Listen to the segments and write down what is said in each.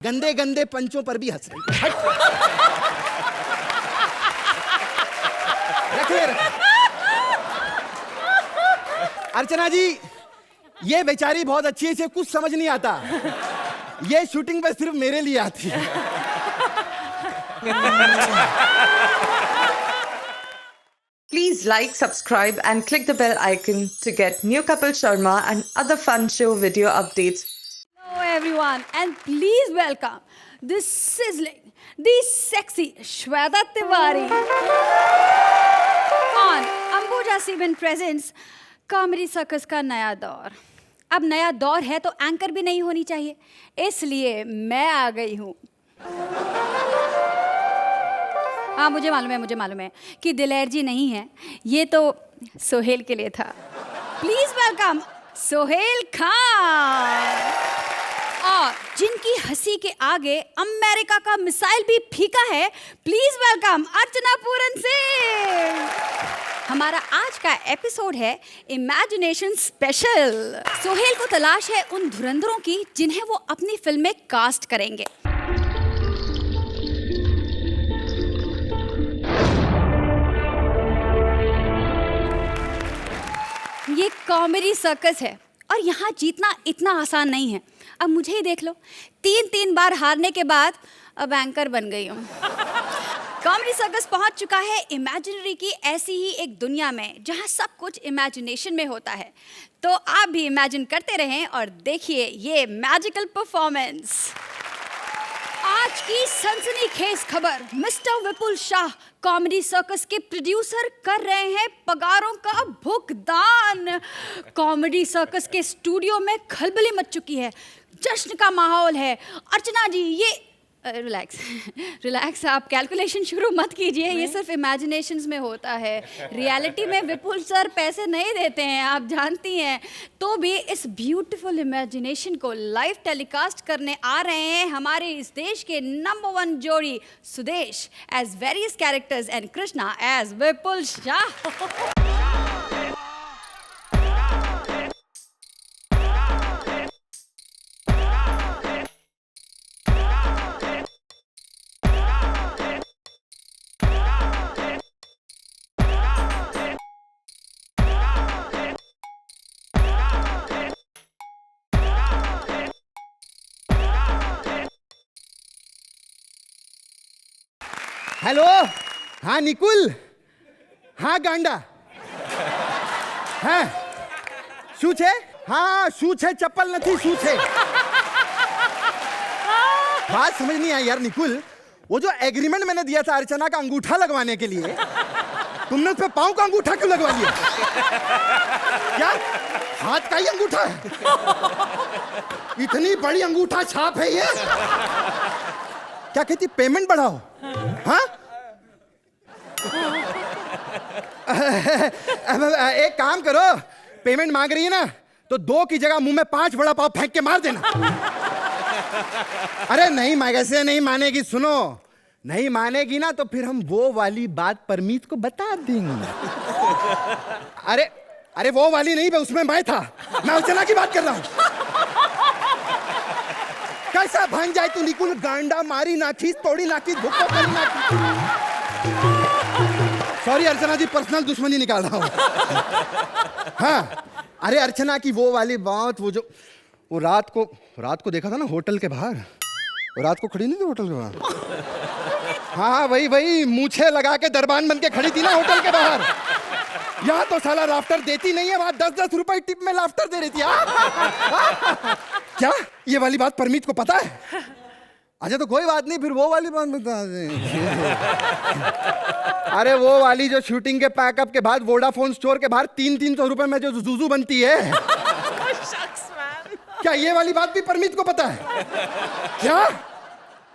गंदे गंदे पंचों पर भी हंस रही है। अर्चना जी, ये बेचारी बहुत अच्छी है, इसे कुछ समझ नहीं आता। ये शूटिंग पे सिर्फ मेरे लिए आती है। Please like, subscribe and click the bell icon to get new Kapil Sharma and other fun show video updates. Hello everyone and please welcome the sizzling, the sexy Shweta Tiwari on Ambuja Cement presents Comedy Circus का नया दौर। अब नया दौर है तो anchor भी नहीं होनी चाहिए, इसलिए मैं आ गई हूँ। हाँ, मुझे मालूम है कि दिलेर जी नहीं है, ये तो सोहेल के लिए था। Please welcome Sohail Khan. और जिनकी हंसी के आगे अमेरिका का मिसाइल भी फीका है, प्लीज वेलकम अर्चना पूरन सिंह। हमारा आज का एपिसोड है इमेजिनेशन स्पेशल। सोहेल को तलाश है उन धुरंधरों की जिन्हें वो अपनी फिल्म में कास्ट करेंगे। ये कॉमेडी सर्कस है और यहाँ जीतना इतना आसान नहीं है। अब मुझे ही देख लो, 3 बार हारने के बाद अब एंकर बन गई हूँ। कॉमेडी सर्कस पहुँच चुका है इमेजिनरी की ऐसी ही एक दुनिया में जहाँ सब कुछ इमेजिनेशन में होता है। तो आप भी इमेजिन करते रहें और देखिए ये मैजिकल परफॉर्मेंस। आज की सनसनीखेज खबर, मिस्टर विपुल शाह कॉमेडी सर्कस के प्रोड्यूसर कर रहे हैं पगारों का भुगतान। कॉमेडी सर्कस के स्टूडियो में खलबली मच चुकी है, जश्न का माहौल है। अर्चना जी, ये रिलैक्स आप कैलकुलेशन शुरू मत कीजिए, ये सिर्फ इमेजिनेशंस में होता है। रियलिटी में विपुल सर पैसे नहीं देते हैं, आप जानती हैं। तो भी इस ब्यूटीफुल इमेजिनेशन को लाइव टेलीकास्ट करने आ रहे हैं हमारे इस देश के नंबर 1 जोड़ी Sudesh as various characters and Krishna as Vipul Shah. Hello, हाँ निकुल, हाँ गांडा, हाँ શું છે? हाँ શું છે, चप्पल नहीं શું છે? बात समझ नहीं आई यार निकुल। वो जो एग्रीमेंट मैंने दिया था अर्चना का अंगूठा लगवाने के लिए, तुमने उस पे पाँव का अंगूठा क्यों लगवा लिया? क्या हाथ का ही अंगूठा है? इतनी बड़ी अंगूठा छाप है ये। क्या कहती, पेमेंट बढ़ाओ? हाँ? एक काम करो, पेमेंट मांग रही है ना तो 2 की जगह मुंह में 5 बड़ा पाव फेंक के मार देना। अरे नहीं, ऐसे नहीं मानेगी। सुनो, नहीं मानेगी ना तो फिर हम वो वाली बात परमीत को बता देंगे। अरे वो वाली नहीं, उसमें मैं था, मैं अर्चना की बात कर रहा हूं। कैसा भांग जाए तू निकुल, गांडा मारी नाखी, तोड़ी नाखी, भुक्को करी नाखी। सॉरी अर्चना जी, पर्सनल दुश्मनी निकाल रहा हूँ। हाँ, अरे अर्चना की वो वाली बात, वो रात को देखा था ना होटल के बाहर, रात को खड़ी नहीं थी होटल के बाहर। हाँ वही मूछे लगा के दरबान बन के खड़ी थी ना होटल के बाहर। यहाँ तो साला लाफ्टर देती नहीं है, वहां 10-10 रुपए टिप में लाफ्टर दे रही थी। क्या ये वाली बात परमीत को पता है? अच्छा तो कोई बात नहीं, फिर वो वाली बात बता दे। अरे वो वाली जो शूटिंग के पैकअप के बाद वोडाफोन स्टोर के बाहर 300 रुपए में जो जूजू बनती है। क्या ये वाली बात भी परमीत को पता है? क्या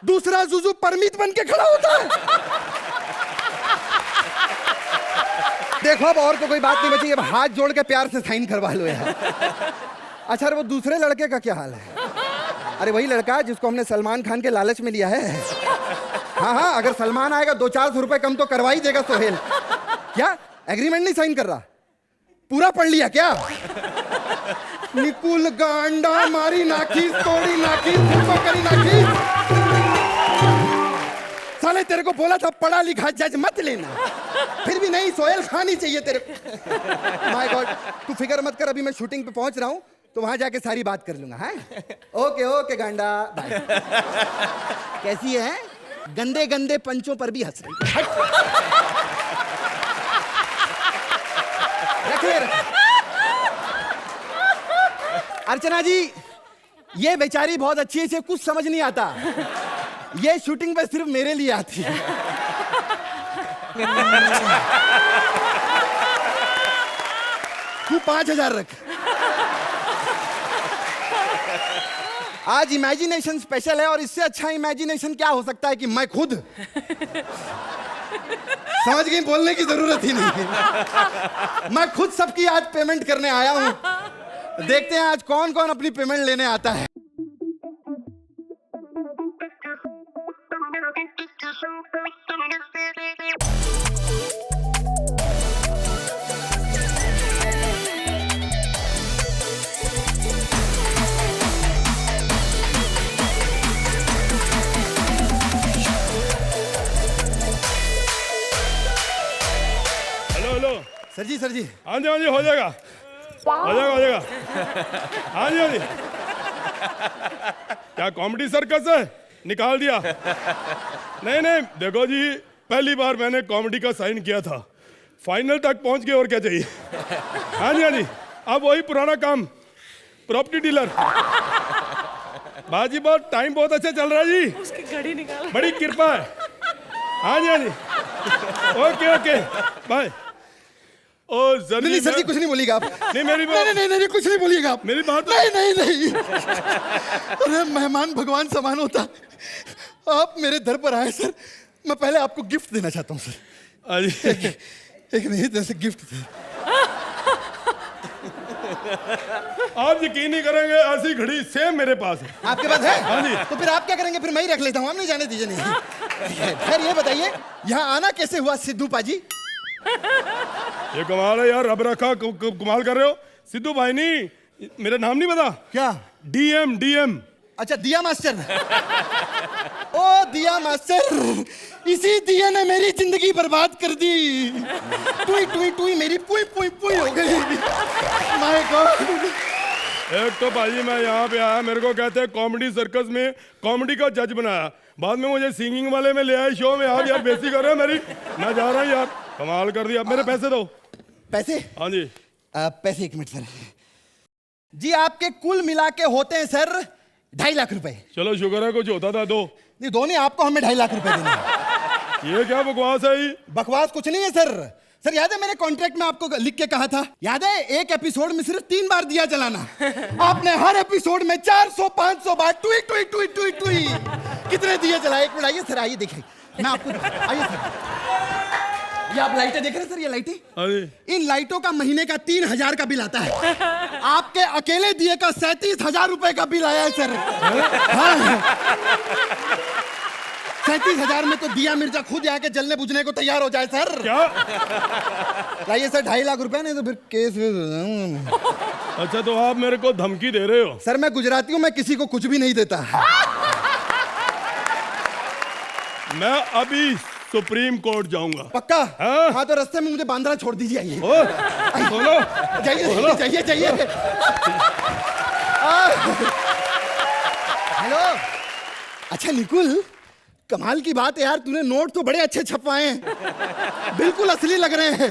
दूसरा जूजू परमीत बन के खड़ा होता है? देखो अब और तो कोई बात नहीं बची, अब हाथ जोड़ के प्यार से साइन करवा लो यार। अच्छा वो दूसरे लड़के का क्या हाल है? अरे वही लड़का जिसको हमने सलमान खान के लालच में लिया है। हाँ, अगर सलमान आएगा 200-400 रुपए कम तो करवा ही देगा सोहेल। क्या एग्रीमेंट नहीं साइन कर रहा? पूरा पढ़ लिया क्या? निकुल गांडा मारी नाखी, तोड़ी नाखी, करी नाखी। साले तेरे को बोला था पढ़ा लिखा जज मत लेना, फिर भी नहीं, सोहेल खान ही चाहिए तेरे को। माय गॉड, तू फिक्र मत कर, अभी मैं शूटिंग पे पहुंच रहा हूँ तो वहां जाके सारी बात कर लूंगा। हाँ ओके ओके गांडा बाय। कैसी है? गंदे गंदे पंचों पर भी हंस रही है। रखिए अर्चना जी, ये बेचारी बहुत अच्छी है, इसे कुछ समझ नहीं आता, ये शूटिंग पे सिर्फ मेरे लिए आती है। तू 5,000 रख। आज इमेजिनेशन स्पेशल है और इससे अच्छा इमेजिनेशन क्या हो सकता है कि मैं खुद समझ गई, बोलने की जरूरत ही नहीं। मैं खुद सबकी आज पेमेंट करने आया हूं। देखते हैं आज कौन कौन अपनी पेमेंट लेने आता है। हेलो सर जी हाँ जी हो जाएगा हो जाएगा। हाँ जी क्या कॉमेडी सर्कस है? निकाल दिया? नहीं देखो जी, पहली बार मैंने कॉमेडी का साइन किया था, फाइनल तक पहुंच गए, और क्या चाहिए। हाँ जी अब वही पुराना काम, प्रॉपर्टी डीलर। बाजी बहुत टाइम बहुत अच्छा चल रहा है जी, उसकी घड़ी निकाल, बड़ी कृपा है। हाँ जी ओके बाय। ओ नहीं सर जी, कुछ नहीं बोलिएगा आप। नहीं मेरी बात, नहीं कुछ नहीं बोलिएगा आप। मेरी बात नहीं। अरे मेहमान भगवान समान होता, आप मेरे दर पर आए सर, मैं पहले आपको गिफ्ट देना चाहता हूँ सर। एक नहीं जैसे गिफ्ट थे। आप यकीन नहीं करेंगे, ऐसी घड़ी सेम मेरे पास है। आपके पास है? हाँ जी। तो फिर आप क्या करेंगे? फिर मैं ही रख लेता हूँ, आप नहीं जाने दीजिए। नहीं खैर ये बताइए, यहाँ आना कैसे हुआ सिद्धू पाजी? ये कमाल है यार, रब रखा कमाल कर रहे हो। सिद्धू भाई नहीं, मेरा नाम नहीं पता क्या? डीएम। अच्छा दिया मास्टर। ओ दिया मास्टर, इसी दिया ने मेरी जिंदगी बर्बाद कर दी। टुई मेरी पुई हो गई। My God. एक तो भाई मैं यहाँ पे आया, मेरे को कहते हैं कॉमेडी सर्कस में कॉमेडी का जज बनाया, बाद में मुझे सिंगिंग वाले में ले आए शो में। आप यार बेइज्जती कर रहे हो मेरी, मैं जा रहा हूँ यार, कमाल कर दिया। मेरे पैसे दो। पैसे? हाँ जी पैसे 1 मिनट सर जी, आपके कुल मिला के होते हैं सर 2.5 लाख रुपए। चलो शुक्र है कुछ होता था। दो नहीं, दो नहीं, आपको हमें 2.5 लाख रुपए देने हैं। ये क्या बकवास है? बकवास कुछ नहीं है सर याद है मैंने कॉन्ट्रैक्ट में आपको लिख के कहा था, याद है? एक एपिसोड में सिर्फ 3 बार दिया जलाना। आपने हर एपिसोड में 400-500 बार टुई। कितने दिए जलाए? एक मिनट आइए सर, आइए देखिए, मैं आपको आइए सर, ये आप लाइटें देख रहे हैं सर, ये लाइटें, इन लाइटों का महीने का 3,000 का बिल आता है। आपके अकेले दिए का 37,000 रुपए का बिल आया है सर। हाँ 37,000 में तो दिया मिर्जा खुद आके जलने बुझने को तैयार हो जाए सर। क्या? लाइए सर 2.5 लाख रुपए, नहीं तो फिर केस। अच्छा तो आप मेरे को धमकी दे रहे हो? सर मैं गुजराती हूँ, मैं किसी को कुछ भी नहीं देता। मैं अभी सुप्रीम कोर्ट जाऊंगा। पक्का? हाँ? हाँ तो रास्ते में मुझे बांद्रा छोड़ दीजिए। आइए बोलो, जाइए। हेलो। अच्छा निकुल, कमाल की बात है यार, तूने नोट तो बड़े अच्छे छपवाए हैं, बिल्कुल असली लग रहे हैं।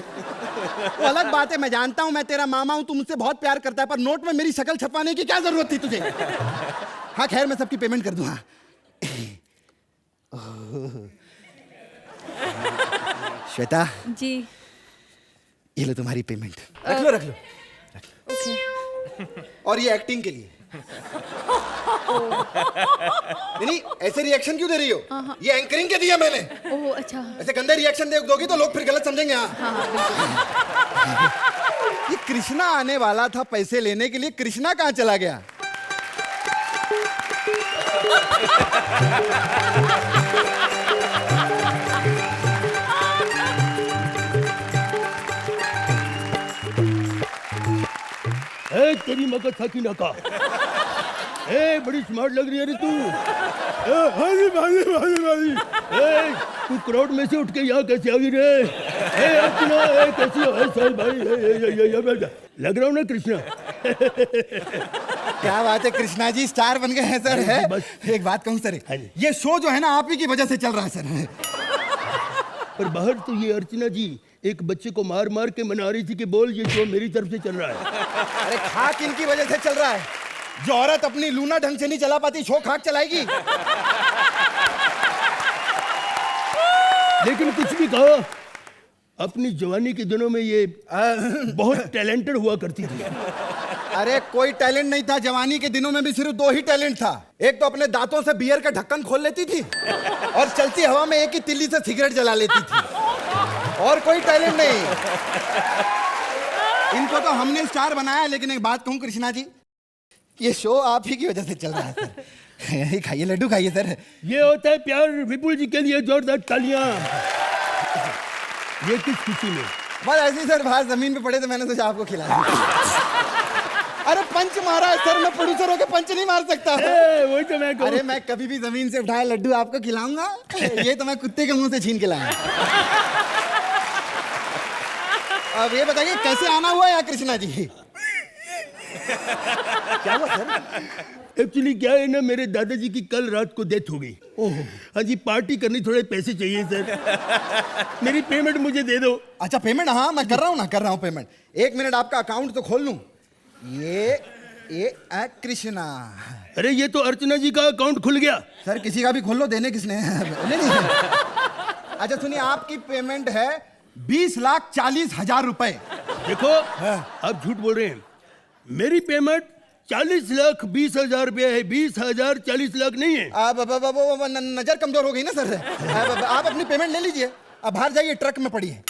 वो अलग बात है, मैं जानता हूँ मैं तेरा मामा हूँ, तू मुझसे बहुत प्यार करता है, पर नोट में मेरी शक्ल छपवाने की क्या जरूरत थी तुझे? हाँ खैर मैं सबकी पेमेंट कर दूंगा। श्वेता जी ये लो तुम्हारी पेमेंट, रख लो। ओके। और ये एक्टिंग के लिए। नहीं ऐसे रिएक्शन क्यों दे रही हो? ये एंकरिंग के दिया मैंने। ओह अच्छा। ऐसे गंदे रिएक्शन दोगी तो लोग फिर गलत समझेंगे। हाँ ये कृष्णा आने वाला था पैसे लेने के लिए, कृष्णा कहाँ चला गया? तेरी मगज था कि ना का ए बड़ी स्मार्ट लग रही है रे तू। हाँ जी भाई। तू क्राउड में से उठ के यहाँ कैसे आ गई रे? अर्चना कैसी हो? साहिल भाई लग रहा हूँ ना कृष्णा? क्या बात है कृष्णा जी, स्टार बन गए हैं सर। है बस। एक बात कहूँ सर, ये शो जो है ना आप ही की वजह से चल रहा है सर। पर बाहर तो ये अर्चना जी एक बच्चे को मार मार के मना रही थी कि बोल ये शो मेरी तरफ से चल रहा है। अरे खाक इनकी वजह से चल रहा है। जो औरत अपनी लूना ढंग से नहीं चला पाती, शो खाक चलाएगी? लेकिन कुछ भी कहो, अपनी जवानी के दिनों में ये बहुत टैलेंटेड हुआ करती थी। अरे कोई टैलेंट नहीं था जवानी के दिनों में भी, सिर्फ 2 ही टैलेंट था। एक तो अपने दांतों से बियर का ढक्कन खोल लेती थी और चलती हवा में एक ही तिल्ली से सिगरेट जला लेती थी, और कोई टैलेंट नहीं। इनको तो हमने स्टार बनाया। लेकिन एक बात कहूं कृष्णा जी, ये शो आप ही की वजह से चल रहा है सर। खाइए लड्डू खाइए सर। ये होता है प्यार। विपुल जी के लिए जोरदार तालियां। ये किस खुशी में? बस ऐसे ही सर, बाहर जमीन पे पड़े तो मैंने सोचा आपको खिला दूं। अरे पंच मारा है सर, मैं प्रोड्यूसर होकर पंच नहीं मार सकता। वही तो मैं कहूं। अरे मैं कभी भी जमीन से उठाया लड्डू आपको खिलाऊंगा। ये तो मैं कुत्ते के मुंह से छीन के लाया। अब ये बताइए कैसे आना हुआ यहाँ कृष्णा जी? क्या हुआ सर? एक्चुअली क्या है ना, मेरे दादाजी की कल रात को डेथ हो गई। हाँ जी, पार्टी करनी, थोड़े पैसे चाहिए सर। मेरी पेमेंट मुझे दे दो। अच्छा पेमेंट, हाँ मैं कर रहा हूँ पेमेंट। 1 मिनट आपका अकाउंट तो खोल लूं। ये कृष्णा। अरे ये तो अर्चना जी का अकाउंट खुल गया। सर किसी का भी खोल लो, देने किसने? नहीं। अच्छा सुनिए, आपकी पेमेंट है 20,40,000 रुपए। देखो आप झूठ बोल रहे हैं। मेरी पेमेंट 40,20,000 रुपया है। 20,000 40 लाख नहीं है। नजर कमजोर हो गई ना सर। आप अपनी पेमेंट ले लीजिए, अब बाहर जाइए, ट्रक में पड़ी है।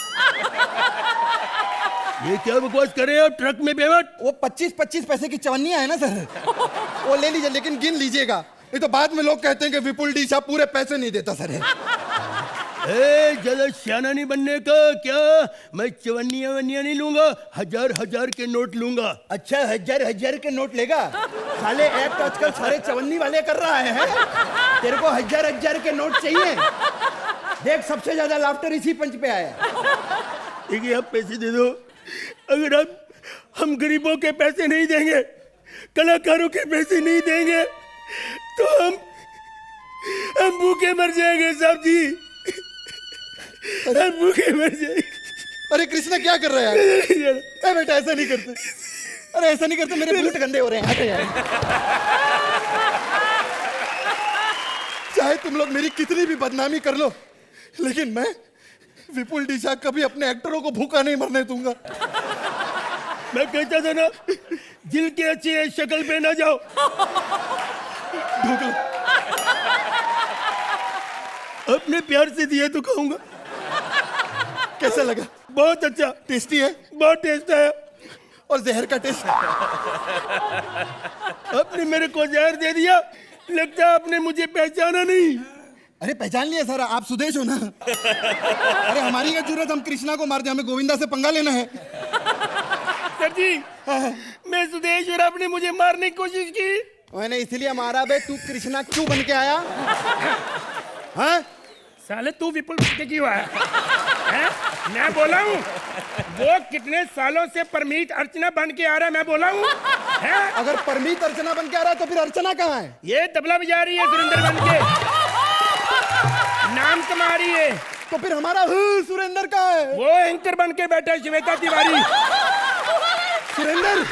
ये क्या बकवास कर रहे हैं आप? ट्रक में पेमेंट? वो 25-25 पैसे की चवन्नियां है ना सर, वो ले लीजिए, लेकिन गिन लीजिएगा। ये तो बाद में लोग कहते हैं कि विपुल डी साहब पूरे पैसे नहीं देता सर। ज्यादा सियाना नहीं बनने का। क्या मैं चवन्नियां नहीं लूंगा, 1000 के नोट लूंगा। अच्छा 1000 के नोट लेगा? साले एक्ट आजकल सारे चवन्नी वाले कर रहा है। तेरे को 1000 के नोट चाहिए? देख सबसे ज्यादा लाफ्टर इसी पंच पे आया। देखिए आप पैसे दे दो। अगर हम गरीबों के पैसे नहीं देंगे, कलाकारों के पैसे नहीं देंगे, तो हम भूखे मर जाएंगे साहब जी। हम भूखे मर जाएंगे। अरे कृष्णा क्या कर रहा है यार? बेटा ऐसा नहीं करते। अरे ऐसा नहीं करते, मेरे बूट गंदे हो रहे हैं। हटो यार। चाहे तुम लोग मेरी कितनी भी बदनामी कर लो, लेकिन मैं विपुल डी साहब कभी अपने एक्टरों को भूखा नहीं मरने दूंगा। मैं कहता था ना, दिल के अच्छे शक्ल पे ना जाओ। अपने प्यार से दिया तो खाऊंगा। कैसा लगा? बहुत अच्छा। टेस्टी है? बहुत टेस्ट है। और जहर का टेस्ट? आपने मेरे को जहर दे दिया। लगता है आपने मुझे पहचाना नहीं। अरे पहचान लिया सर, आप सुदेश हो ना। अरे हमारी क्या जरूरत, हम कृष्णा को मार दे, हमें गोविंदा से पंगा लेना है। सर जी मैं सुदेश और आपने मुझे मारने की कोशिश की। मैंने इसलिए मारा बे, तू कृष्णा क्यों बन के आया? हाँ साले तू विपुल के क्यों आया? मैं बोला हूँ वो कितने सालों से परमीत अर्चना बन के आ रहा है, मैं बोला हूँ। अगर परमीत अर्चना बन के आ रहा है तो फिर अर्चना कहाँ है? ये तबला बजा रही है सुरेंद्र बन के, नाम कमा रही है। तो फिर हमारा सुरेंद्र कहाँ है? वो एंकर बन के बैठा है, श्वेता तिवारी। सुरेंद्र?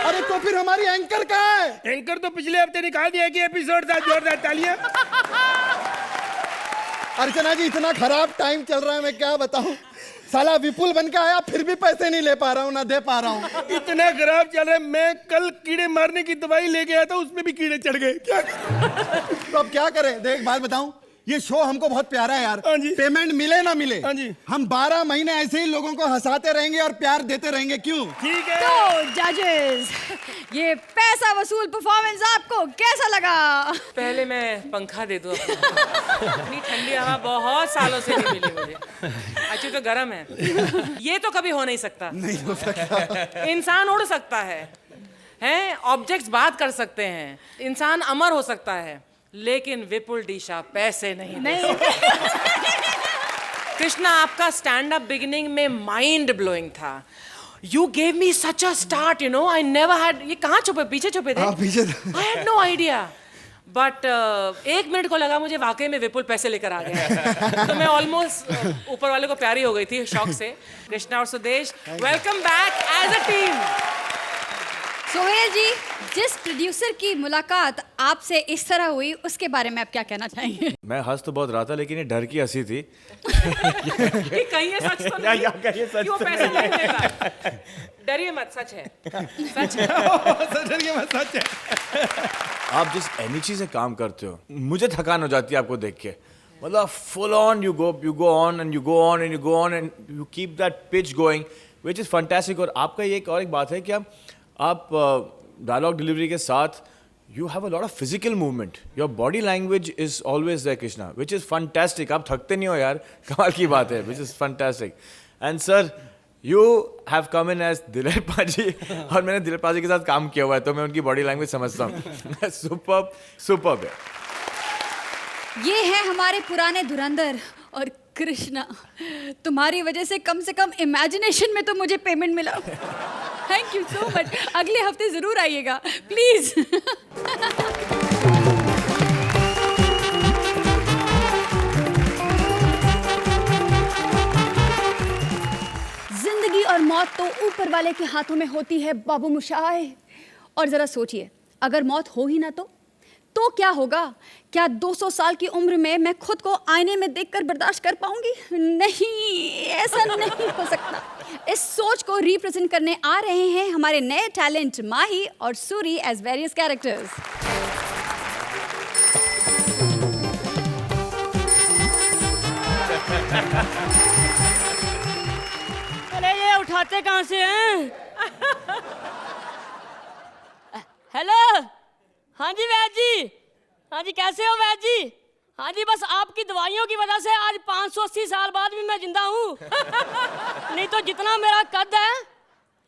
अरे तो फिर हमारी एंकर कहाँ है? एंकर तो पिछले हफ्ते निकाल दिया कि एपिसोड था। जोरदार तालियां। अर्चना जी इतना खराब टाइम चल रहा है, मैं क्या बताऊं। साला विपुल बन के आया, फिर भी पैसे नहीं ले पा रहा हूँ, ना दे पा रहा हूँ। इतना खराब चल रहा है। मैं कल कीड़े मारने की दवाई लेके आया था, उसमें भी कीड़े चढ़ गए। क्या तो अब क्या करें? देख बात बताऊं, ये शो हमको बहुत प्यारा है यार। हाँ जी। पेमेंट मिले ना मिले, हाँ जी, हम 12 महीने ऐसे ही लोगों को हंसाते रहेंगे और प्यार देते रहेंगे। क्यों? ठीक है। तो जजेस, ये पैसा वसूल परफॉर्मेंस आपको कैसा लगा? पहले मैं पंखा दे दूं। इतनी ठंडी हवा बहुत सालों से नहीं मिली मुझे। अच्छी तो गर्म है। ये तो कभी हो नहीं सकता। नहीं हो सकता। इंसान उड़ सकता है, हैं ऑब्जेक्ट्स बात कर सकते हैं, इंसान अमर हो सकता है, लेकिन विपुल डीशा पैसे नहीं। कृष्णा, आपका स्टैंड अप बिगिनिंग में माइंड ब्लोइंग था। You gave me such a start, you know. I never had. ये कहाँ छुपे? पीछे छुपे थे? हाँ, पीछे। I had no idea. But एक मिनट को लगा मुझे वाकई में विपुल पैसे लेकर आ गया। तो मैं ऑलमोस्ट ऊपर वाले को प्यारी हो गई थी शौक से। कृष्णा और Sudesh, welcome back as a team. Sohail ji, जिस प्रोड्यूसर की मुलाकात आपसे इस तरह हुई उसके बारे में आप क्या कहना चाहेंगे? मैं हंस तो बहुत रहा था, लेकिन ये डर की हंसी थी। कि कहीं ये सच तो नहीं कि वो पैसे नहीं देता। डरिए मत, सच है, सच है। सच है। आप जिस एनर्जी से काम करते हो, मुझे थकान हो जाती है आपको देख के। मतलब full on you go on and you go on and you go on and you keep that pitch going, which is fantastic. और आपका ये एक बात है कि आप डायलॉग डिलीवरी के साथ you have a lot of physical movement. Your body language is always there, Krishna, which is fantastic. आप थकते नहीं हो यार, कमाल की बात है, which is fantastic. And sir, you have come in as दिलेर पाजी, और मैंने दिलेर पाजी के साथ काम किया हुआ है, तो मैं उनकी बॉडी लैंग्वेज समझता हूँ। सुपर्ब है। ये है हमारे पुराने धुरंधर और कृष्णा। तुम्हारी वजह से कम इमेजिनेशन में तो मुझे पेमेंट मिला। Thank you so much. अगले हफ्ते जरूर आइएगा प्लीज। जिंदगी और मौत तो ऊपर वाले के हाथों में होती है बाबू मुशाए। और जरा सोचिए, अगर मौत हो ही ना तो क्या होगा? क्या 200 साल की उम्र में मैं खुद को आईने में देखकर बर्दाश्त कर पाऊंगी? नहीं, ऐसा नहीं हो सकता। इस सोच को रिप्रेजेंट करने आ रहे हैं हमारे नए टैलेंट माही और सूरी एज वेरियस कैरेक्टर्स। अरे ये उठाते कहाँ से हैं? हेलो, हाँ जी वैद जी, हाँ जी कैसे हो वैद जी? हाँ जी, बस आपकी दवाइयों की वजह से आज 580 साल बाद भी मैं जिंदा हूँ। नहीं तो जितना मेरा कद है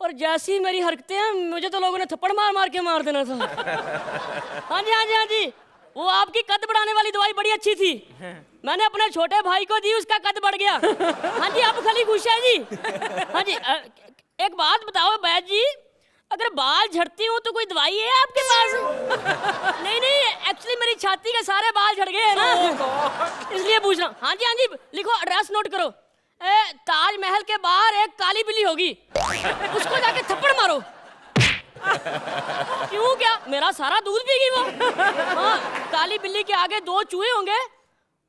और जैसी मेरी हरकतें हैं, मुझे तो लोगों ने थप्पड़ मार के मार देना था। हाँ जी हाँ जी हाँ जी, वो आपकी कद बढ़ाने वाली दवाई बड़ी अच्छी थी, मैंने अपने छोटे भाई को दी, उसका कद बढ़ गया। हाँ जी, आप खाली खुश है जी? हाँ जी, एक बात बताओ वैद जी, अगर बाल झड़ती हूँ तो कोई दवाई है आपके पास? नहीं, एक्चुअली मेरी छाती के सारे बाल झड़ गए हैं ना, इसलिए पूछ रहा हूँ। हाँ जी, लिखो, एड्रेस नोट करो। ताजमहल के बाहर एक काली बिल्ली होगी, उसको जाके थप्पड़ मारो। क्यों, क्या मेरा सारा दूध पीगी वो? हाँ, काली बिल्ली के आगे 2 चूहे होंगे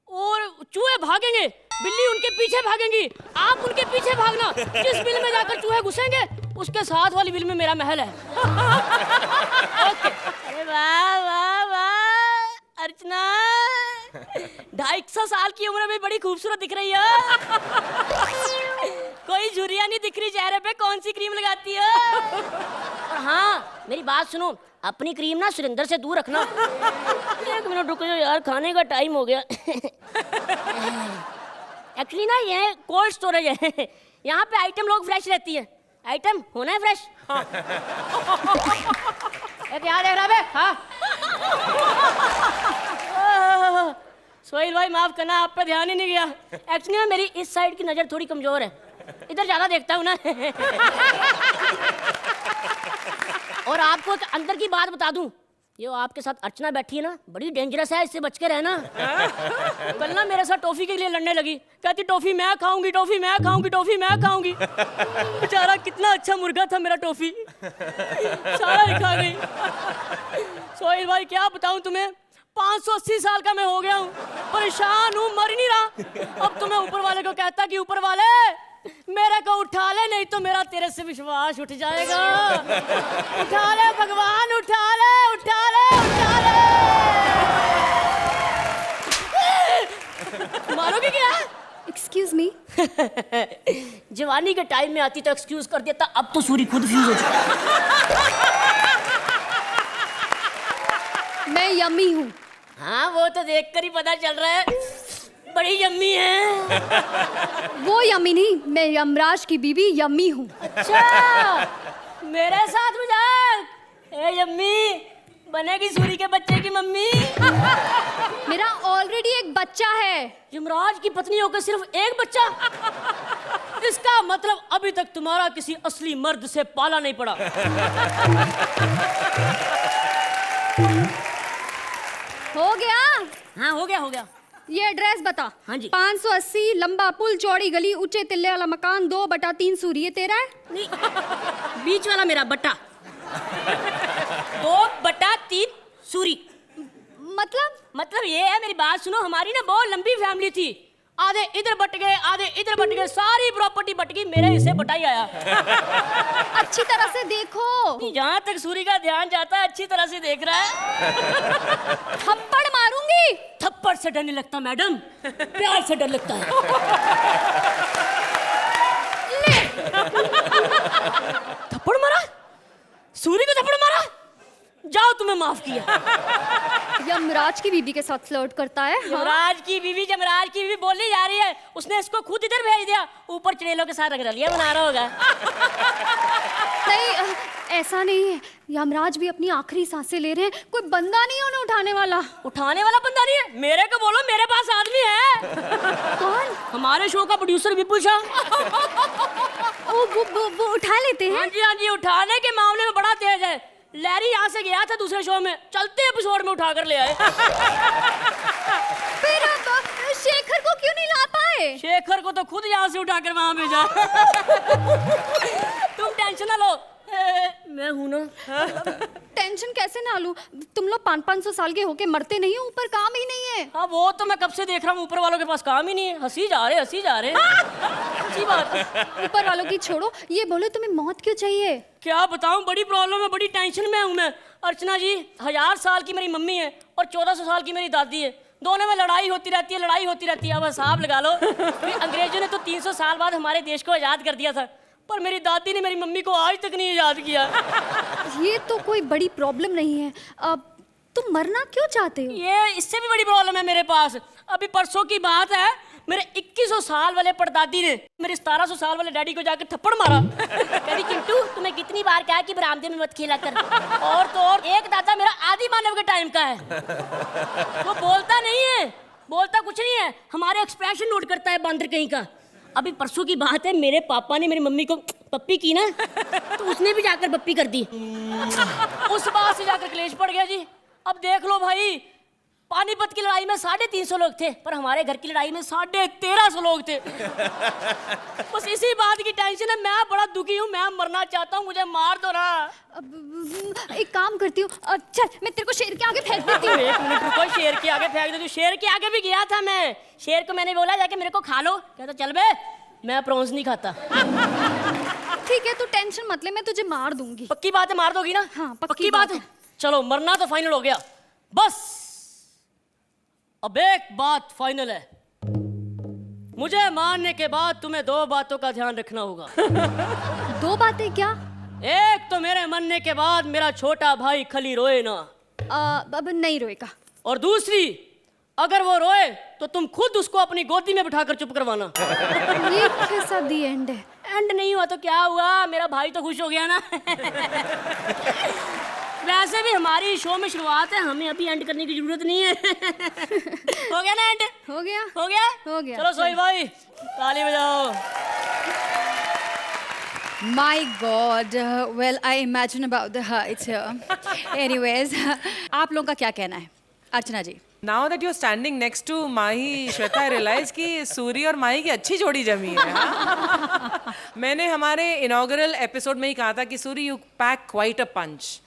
और चूहे भागेंगे, बिल्ली उनके पीछे भागेंगी, आप उनके पीछे भागना। जिस बिल में जाकर चूहे घुसेंगे उसके साथ वाली बिल में मेरा महल है। ओके। अरे वाह वाह वाह अर्चना, 250 साल की उम्र में बड़ी खूबसूरत दिख रही है। कोई झुर्रियां नहीं दिख रही चेहरे पे, कौन सी क्रीम लगाती है? और हाँ, मेरी बात सुनो, अपनी क्रीम ना सुरेंद्र से दूर रखना। 1 मिनट रुको यार, खाने का टाइम हो गया। एक्चुअली ना ये कोल्ड स्टोरेज है, यहाँ पे आइटम लोग फ्रेश रहती है। आइटम होना है फ्रेश। हाँ। क्या देख रहा है? हाँ। सोहेल भाई माफ करना, आप पे ध्यान ही नहीं गया। एक्चुअली मेरी इस साइड की नजर थोड़ी कमजोर है, इधर ज्यादा देखता हूँ ना। और आपको एक अंदर की बात बता दूं, ये आपके साथ अर्चना बैठी है ना, बड़ी डेंजरस है, इससे बच के रहना। कल ना मेरे साथ टॉफी के लिए लड़ने लगी, कहती टॉफी मैं खाऊंगी, टॉफी मैं खाऊंगी, टॉफी मैं खाऊंगी। बेचारा कितना अच्छा मुर्गा था मेरा टॉफी, सारा ही खा गई। सोहेल भाई क्या बताऊं तुम्हें, 580 साल का मैं हो गया हूँ, परेशान हूँ, मर ही नहीं रहा। अब तो मैं ऊपर वाले को कहता कि ऊपर वाले मेरे को उठा ले, नहीं तो मेरा तेरे से विश्वास उठ जाएगा। उठा ले भगवान, उठा ले, उठा ले, उठा ले। मारोगे क्या? Excuse me. जवानी के टाइम में आती तो एक्सक्यूज कर देता, अब तो सूरी खुद फ्यूज हो चुका। मैं यम्मी हूँ। हाँ, वो तो देखकर ही पता चल रहा है, बड़ी यम्मी है। वो यम्मी नहीं, मैं यमराज की बीवी यम्मी हूँ। अच्छा, मेरे साथ मजाक। ए यम्मी, बनेगी सूरी के बच्चे की मम्मी। मेरा ऑलरेडी एक बच्चा है। यमराज की पत्नी होकर सिर्फ एक बच्चा? इसका मतलब अभी तक तुम्हारा किसी असली मर्द से पाला नहीं पड़ा। हो गया? हाँ हो गया, हो गया। ये एड्रेस बता। हाँ जी। 580 लंबा पुल, चौड़ी गली, ऊंचे तिल्ले वाला मकान, 2/3 सूरी। ये तेरा है? नहीं, बीच वाला मेरा बट्टा। 2/3 सूरी। मतलब ये है, मेरी बात सुनो, हमारी ना बहुत लंबी फैमिली थी। आधे इधर बट गए, आधे इधर बट गए, सारी प्रॉपर्टी बट गई, मेरे हिस्से बटाई आया। अच्छी तरह से देखो। जहाँ तक सूरी का ध्यान जाता है अच्छी तरह से देख रहा है। थप्पड़ मारूंगी। थप्पड़ से डर नहीं लगता मैडम, प्यार से डर लगता है। थप्पड़ मारा? सूरी को थप्पड़ मारा? जाओ, तुम्हें माफ किया। यमराज की बीवी के साथ फ्लर्ट करता है। यमराज की बीवी बोलने जा रही है, उसने इसको खुद इधर भेज दिया, ऊपर चड़ेलों के साथ रंगरलिया बना रहा होगा। नहीं, ऐसा नहीं है। यमराज भी अपनी आखिरी सांसें ले रहे हैं, कोई बंदा नहीं है उन्हें उठाने वाला। उठाने वाला बंदा नहीं है? मेरे को बोलो, मेरे पास आदमी है। कौन? हमारे शो का प्रोड्यूसर विपुल शाह। वो उठा लेते हैं। हाँ जी, उठाने के मामले में बड़ा तेज है। लैरी यहाँ से गया था दूसरे शो में, चलते एपिसोड में उठा कर ले आए। फिर अब शेखर को क्यों नहीं ला पाए? शेखर को तो खुद यहाँ से उठाकर वहां भेजा। तुम टेंशन ना लो, मैं हूं ना। टेंशन कैसे ना लूं? तुम लोग 500 साल के होके मरते नहीं हो, ऊपर काम ही नहीं है। हाँ वो तो मैं कब से देख रहा हूँ, ऊपर वालों के पास काम ही नहीं है। हंसी जा रहे अच्छी बात है। ऊपर वालों की छोड़ो, ये बोलो तुम्हें मौत क्यों चाहिए? क्या बताऊं, बड़ी प्रॉब्लम है, बड़ी टेंशन में हूं मैं। अर्चना जी, 1000 साल की मेरी मम्मी है और 1400 साल की मेरी दादी है। दोनों में लड़ाई होती रहती है। अब हिसाब लगा लो, अंग्रेजों ने तो 300 साल बाद हमारे देश को आजाद कर दिया था, पर मेरी दादी ने मेरी मम्मी को आज तक नहीं आजाद किया। ये तो कोई बड़ी प्रॉब्लम नहीं है। अब तुम मरना क्यों चाहते हो? ये इससे भी बड़ी प्रॉब्लम है मेरे पास। अभी परसों की बात है, मेरे 2100 साल वाले परदादी ने मेरे 1700 साल वाले डैडी को जाकर थप्पड़ मारा। कहती, चिंटू तुम्हें कितनी बार कहा कि बरामदे में मत खेला कर। और तो और एक दादा मेरा आदि मानव के टाइम का है। वो बोलता नहीं है, बोलता कुछ नहीं है, हमारे एक्सप्रेशन नोट करता है, बंदर कहीं का। अभी परसों की बात है, मेरे पापा ने मेरी मम्मी को पप्पी की ना, तो उसने भी जाकर पप्पी कर दी। उस बात से जाकर क्लेश पड़ गया जी। अब देख लो भाई, पानीपत की लड़ाई में 350 लोग थे, पर हमारे घर की लड़ाई में 1350 लोग थे। बस इसी बात की टेंशन है, मैं बड़ा दुखी हूँ, मैं मरना चाहता हूँ, मुझे मार दो ना। एक काम करती हूँ, चल मैं तेरे को शेर के आगे फेंक देती हूँ। 1 मिनट रुको, शेर के आगे फेंक देती हूँ? शेर के आगे भी गया था मैं। शेर को मैंने बोला जाके मेरे को खा लो, कहता चल बे, मैं प्रॉन्स नहीं खाता। ठीक है, तू टेंशन मत ले, मैं तुझे मार दूंगी। पक्की बात है, मार दोगी ना? हाँ, पक्की बात है। चलो, मरना तो फाइनल हो गया। बस अब एक बात फाइनल है, मुझे मारने के बाद तुम्हें 2 बातों का ध्यान रखना होगा। 2 बातें क्या? एक तो मेरे मरने के बाद मेरा छोटा भाई खली रोए ना। अब नहीं रोएगा। और दूसरी, अगर वो रोए तो तुम खुद उसको अपनी गोदी में बिठाकर चुप करवाना। ये कैसा दी एंड है? एंड नहीं हुआ तो क्या हुआ, मेरा भाई तो खुश हो गया ना। वैसे भी हमारी शो में शुरुआत है, हमें अभी एंड करने की जरूरत नहीं है। हो गया ना एंड? हो गया। हो गया? हो गया। चलो सोहेल भाई, ताली बजाओ। My God, well I imagine about the heights here. Anyways, आप लोगों का क्या कहना है? अर्चना जी। Now that you're standing next to Mahi, Shweta, I realize कि सूरी और माही की अच्छी जोड़ी जमी है। हाँ? मैंने हमारे इनॉग्रल एपिसोड में ही कहा था कि Suri you pack quite a punch.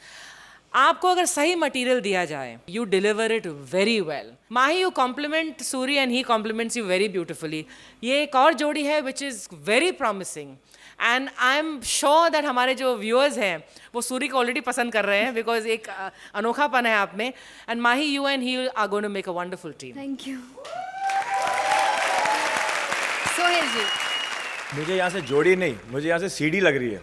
आपको अगर सही मटेरियल दिया जाए, you deliver it very well. Mahi, you compliment Suri and he compliments you very beautifully. ये एक और जोड़ी है which is very promising, and I am sure that हमारे जो व्यूअर्स हैं वो सूरी को ऑलरेडी पसंद कर रहे हैं, बिकॉज एक अनोखापन है आप में। And Mahi, you and he are going to make a wonderful team. Thank you. Sohail ji. मुझे यहाँ से जोड़ी नहीं, मुझे यहाँ से सीडी लग रही है।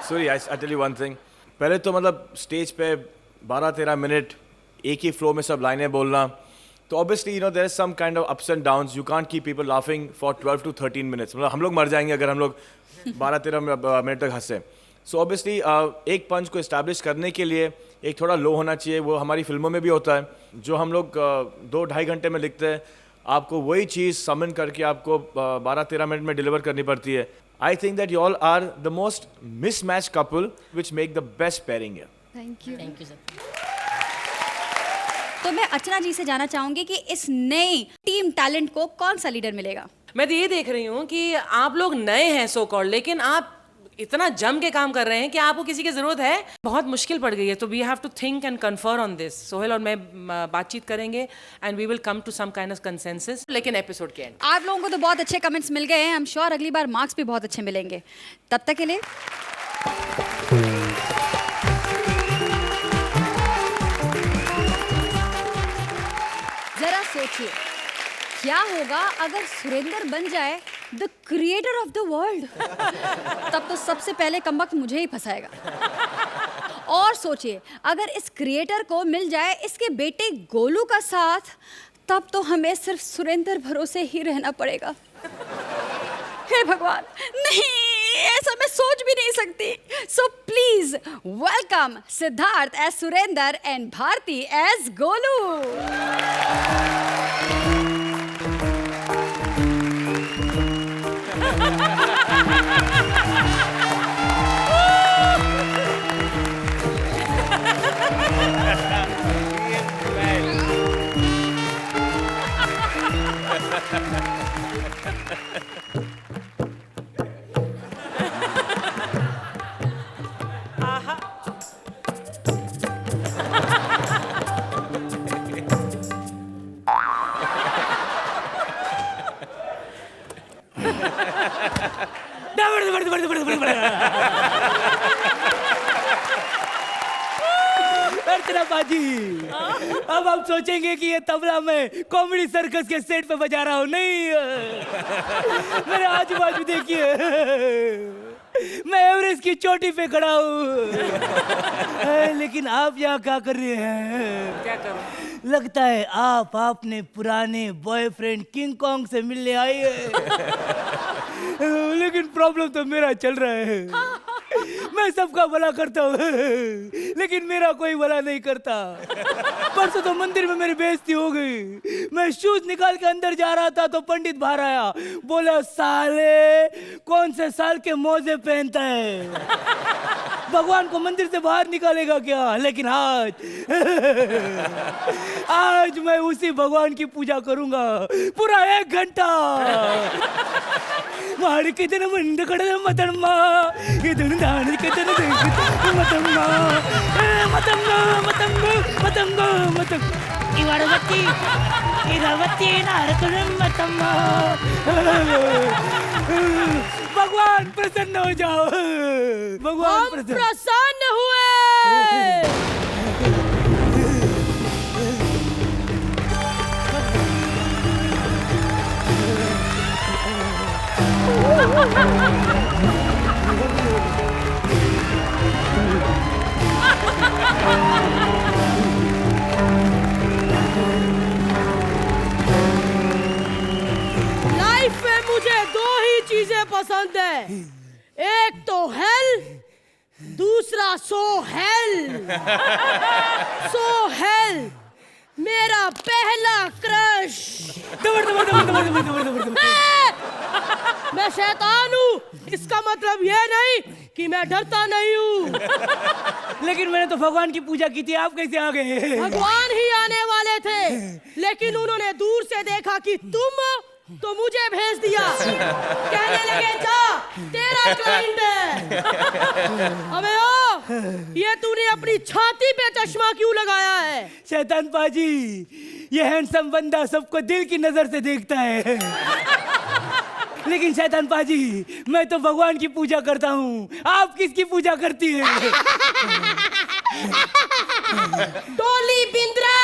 Sorry, I tell you one thing. पहले तो मतलब स्टेज पे 12-13 मिनट एक ही फ्लो में सब लाइनें बोलना, तो obviously you know there is some kind of ups and downs. You can't keep people laughing for 12 to 13 minutes. मतलब हम लोग मर जाएंगे अगर हम लोग 12-13 मिनट तक हंसे। सो ऑब्वियसली एक पंच को इस्टेब्लिश करने के लिए एक थोड़ा लो होना चाहिए, वो हमारी फिल्मों में भी होता है। जो हम लोग 2-2.5 घंटे में लिखते हैं, आपको वही चीज़ समन करके आपको 12-13 मिनट में डिलीवर करनी पड़ती है। I think that you all are the most mismatch couple which make the best pairing. Thank you. Thank you sir. तो मैं अर्चना जी से जानना चाहूंगी कि इस नई टीम टैलेंट को कौन सा लीडर मिलेगा? मैं तो ये देख रही हूँ कि आप लोग नए हैं सो कॉल्ड, लेकिन आप इतना जम के काम कर रहे हैं कि आपको किसी की जरूरत है, बहुत मुश्किल पड़ गई है। तो we have to think and confirm on this. Sohail और मैं बातचीत करेंगे and we will come to some kind of consensus, लेकिन एपिसोड के एंड। आप लोगों को तो बहुत अच्छे कमेंट्स मिल गए हैं, आई एम श्योर अगली बार मार्क्स भी बहुत अच्छे मिलेंगे। तब तक के लिए जरा सोचिए, क्या होगा अगर सुरेंद्र बन जाए the creator of the world? तब तो सबसे पहले कमबख्त मुझे ही फंसाएगा। और सोचिए, अगर इस क्रिएटर को मिल जाए इसके बेटे गोलू का साथ, तब तो हमें सिर्फ सुरेंद्र भरोसे ही रहना पड़ेगा। हे भगवान, नहीं, ऐसा मैं सोच भी नहीं सकती। So please welcome Siddharth as Surender and Bharti as Golu. Archana बाजी, अब आप सोचेंगे कि ये तबला मैं कॉमेडी सर्कस के सेट पे बजा रहा हूँ। नहीं, मेरे आजू बाजू देखिए, मैं एवरेस्ट की चोटी पे खड़ा हूँ। लेकिन आप यहाँ क्या कर रहे हैं? क्या करूं? लगता है आप अपने पुराने बॉयफ्रेंड किंग कॉन्ग से मिलने आई है। लेकिन प्रॉब्लम तो मेरा चल रहा है। मैं सबका भला करता हूँ, लेकिन मेरा कोई भला नहीं करता। परसों तो मंदिर में मेरी बेइज्जती हो गई। मैं शूज निकाल के अंदर जा रहा था तो पंडित बाहर आया, बोला साले कौन से साल के मोजे पहनता है, भगवान को मंदिर से बाहर निकालेगा क्या? लेकिन आज मैं उसी भगवान की पूजा करूंगा पूरा 1 घंटा। मारी कितने मंद कड़े मतम्मा, कितने दाने कितने मतम्मा, मतम्मा मतम्मा मतम्मा मतम इवारवती इरावती नारकुल मतम्मा। भगवान प्रसन्न हो जाओ, भगवान प्रसन्न हुए। लाइफ में मुझे 2 ही चीजें पसंद है, एक तो हेल, दूसरा सो हेल। सो हेल मेरा पहला क्रश। मैं शैतान हूँ, इसका मतलब ये नहीं कि मैं डरता नहीं हूँ। लेकिन मैंने तो भगवान की पूजा की थी, आप कैसे आ गए? भगवान ही आने वाले थे, लेकिन उन्होंने दूर से देखा कि तुम, तो मुझे भेज दिया। कहने लगे जा, तेरा क्लाइंट है। अबे ओ, ये तूने अपनी छाती पे चश्मा क्यों लगाया है? शैतान पाजी, ये हैंडसम बंदा सबको दिल की नजर से देखता है। लेकिन शैतान पाजी, मैं तो भगवान की पूजा करता हूँ, आप किसकी पूजा करती है? डोली बिंद्रा।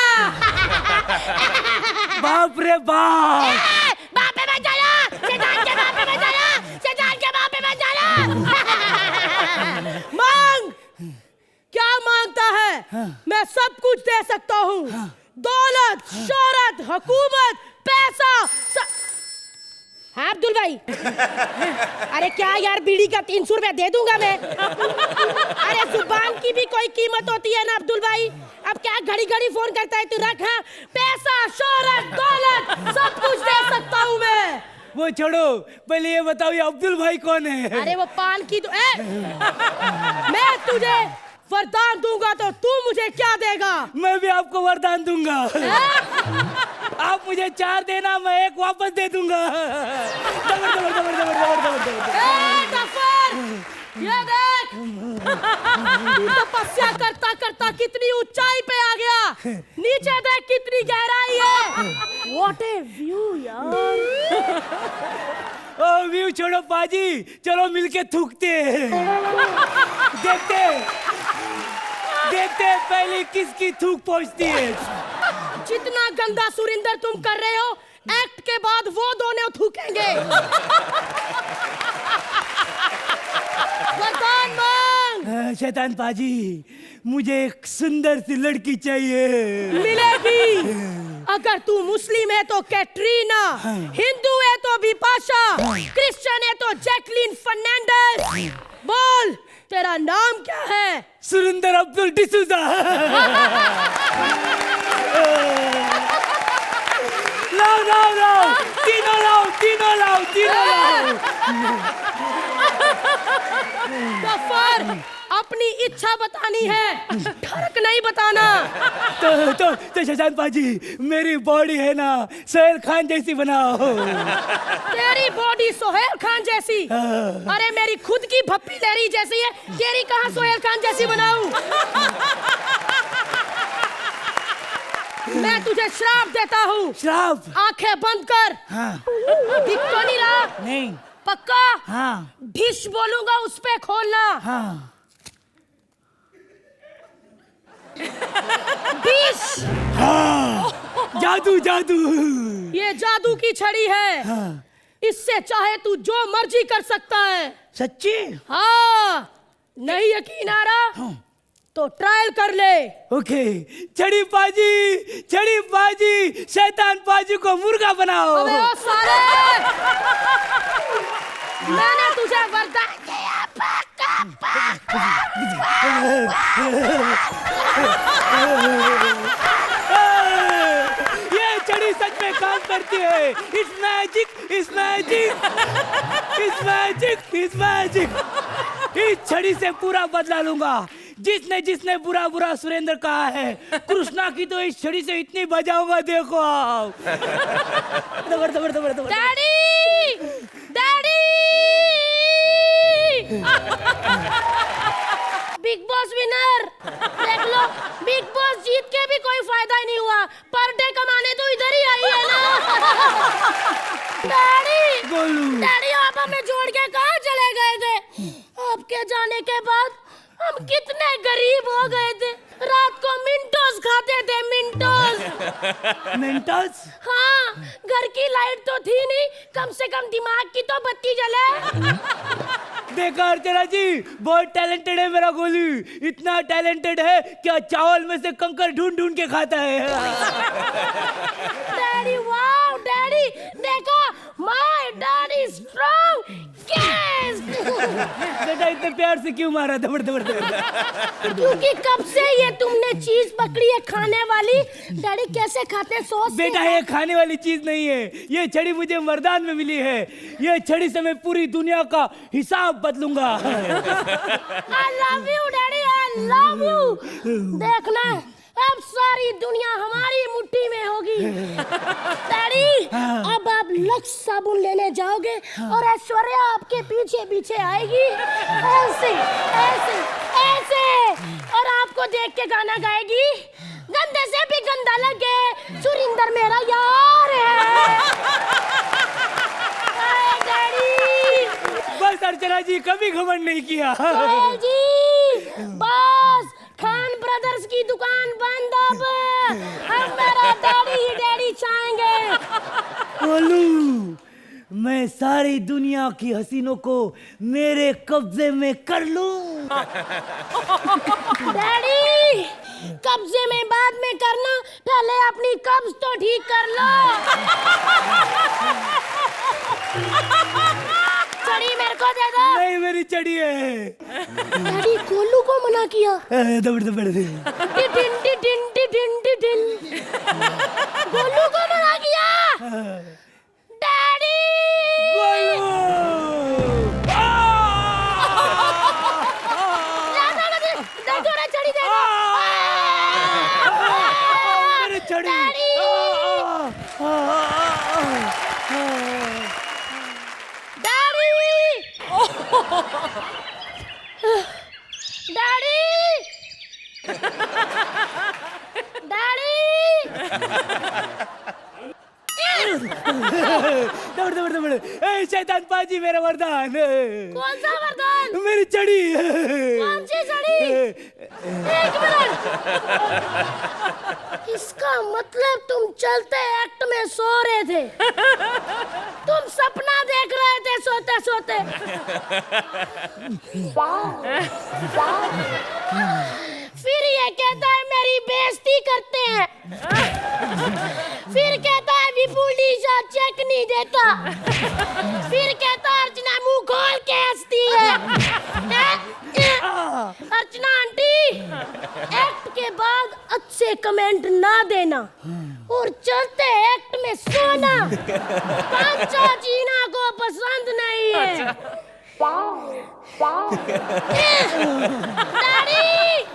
बाप रे बाप, बाप पे मत जाना, शैतान के बाप पे मत जाना, शैतान के बाप पे मत जाना। मांग, क्या मांगता है? मैं सब कुछ दे सकता हूँ, दौलत, शोहरत, हुकूमत, पैसा। हाँ अब्दुल भाई। अरे क्या यार, बीड़ी का 300 रुपया दे दूंगा मैं। अरे जुबान की भी कोई कीमत होती है ना अब्दुल भाई। अब क्या घड़ी घड़ी फोन करता है तू? रख, हाँ, पैसा, शोहरत, दौलत सब कुछ दे सकता हूँ मैं। वो छोड़ो, पहले ये बताओ ये अब्दुल भाई कौन है? अरे वो पान की तो मैं तुझे वरदान दूंगा तो तू मुझे क्या देगा? मैं भी आपको वरदान दूंगा। आप मुझे 4 देना, मैं 1 वापस दे दूंगा। दबर दबर दबर दबर दबर दबर दबर। डफर, ये देख, तपस्या करता करता कितनी ऊंचाई पे आ गया। नीचे देख कितनी गहराई है। What a view यार। ओ व्यू छोड़ो पाजी, चलो मिलके थूकते हैं। देखते पहले किसकी थूक पहुंचती है। जितना गंदा सुरिंदर तुम कर रहे हो, एक्ट के बाद वो दोनों थूकेंगे। वरदान मांग। शैतान पाजी, मुझे एक सुंदर सी लड़की चाहिए। मिलेगी। अगर तू मुस्लिम है तो कैटरीना, हिंदू है तो बिपाशा, क्रिश्चियन है तो जैकलिन फर्नांडिस। बोल, तेरा नाम क्या है? सुरिंदर अब्दुल डिसूजा। लाओ, तीनों लाओ। गफ्फार, अपनी इच्छा बतानी है, ठरक नहीं बताना। तो शैतान पाजी, मेरी बॉडी है ना सोहेल खान जैसी बनाओ। तेरी बॉडी सोहेल खान जैसी? अरे मेरी खुद की भप्पी लहरी जैसी है, तेरी कहाँ सोहेल खान जैसी बनाऊं? मैं तुझे श्राप देता हूँ। श्राप? आंखें बंद कर। हाँ। दिख तो नहीं रहा? नहीं। पक्का? हाँ। डिश बोलूंगा उस पे खोलना। हाँ। डिश। हाँ। जादू। ये जादू की छड़ी है। हाँ। इससे चाहे तू जो मर्जी कर सकता है। सच्ची? हाँ। नहीं यकीन आ रहा? हाँ। तो ट्रायल कर ले। ओके। छड़ी पाजी, शैतान पाजी को मुर्गा बनाओ। अबे ओ साले, मैंने तुझे वरदान दिया। ये छड़ी सच में काम करती है। It's magic. इस छड़ी से पूरा बदला लूंगा। जिसने बुरा सुरेंद्र कहा है, कृष्णा की तो इस छड़ी से इतनी बजाऊंगा, देखो आप। दबर। डैडी। बिग बॉस विनर, देख लो, बिग बॉस जीत के भी कोई फायदा ही नहीं हुआ। पर डे कमाने तो इधर ही आई है ना। डैडी आप हमें छोड़ के कहाँ चले गए थे? आपके जाने के बाद हम कितने गरीब हो गए थे। रात को मिंटोस खाते थे, मिंटोस? हाँ, घर की लाइट तो थी नहीं, कम से कम दिमाग की तो बत्ती जले। देखा अर्चना जी, बहुत टैलेंटेड है मेरा गोलू। इतना टैलेंटेड है क्या चावल में से कंकर ढूंढ के खाता है। डैडी, वाओ डैडी, देखो, माय डैडी स्ट्रांग। यस। बेटा इतने प्यार से क्यों मारा? दबड़। क्योंकि कब से ये तुमने चीज पकड़ी है खाने वाली। डैडी कैसे खाते सॉस? बेटा ये खाने वाली चीज नहीं है, ये छड़ी मुझे वरदान में मिली है। ये छड़ी से मैं पूरी दुनिया का हिसाब बदलूंगा। I love you daddy, I love you। देखना, अब सारी दुनिया हमारी मुट्ठी में होगी। डैडी, अब आप लक्स साबुन लेने जाओगे और ऐश्वर्या आपके पीछे पीछे आएगी, ऐसे ऐसे ऐसे, और आपको देख के गाना गाएगी, गंदे से भी गंदा लगे, सुरिंदर मेरा यार है। डैडी, बस अर्चना जी, कभी घमंड नहीं किया। जी, बस खान ब्रदर्स की दुकान बंद। अब हम मेरा डैडी चाहेंगे। बोलू, मैं सारी दुनिया की हसीनों को मेरे कब्जे में कर लूं। डैडी, कब्जे में बाद में करना, पहले अपनी कब्ज तो ठीक कर लो। चढ़ी है। डैडी गोलू को मना किया। दबड़ दबड़ टिटिन टिटिन टिटिन टिटिन। गोलू को मना किया। डैडी देखो ना चढ़ी देखो। मेरी चढ़ी। डैडी डैडी डैडी दबड़ दबड़ दबड़। ए शैतान पाजी मेरा वरदान। कौन सा वरदान? मेरी चढ़ी। कौन सी चढ़ी? एक मिनट। इसका मतलब तुम चलते एक्ट में सो रहे थे। तुम सपना देख रहे थे सोते सोते। फिर ये कहता है मेरी बेइज्जती करते हैं। फिर कहता है विपुल डीजा चेक नहीं देता। फिर कहता है अर्चना मुंह खोल के हंसती है। अर्चना आंटी, एक्ट के बाद अच्छे कमेंट ना देना और चलते एक्ट में सोना पंचा जीना को पसंद नहीं है। डैडी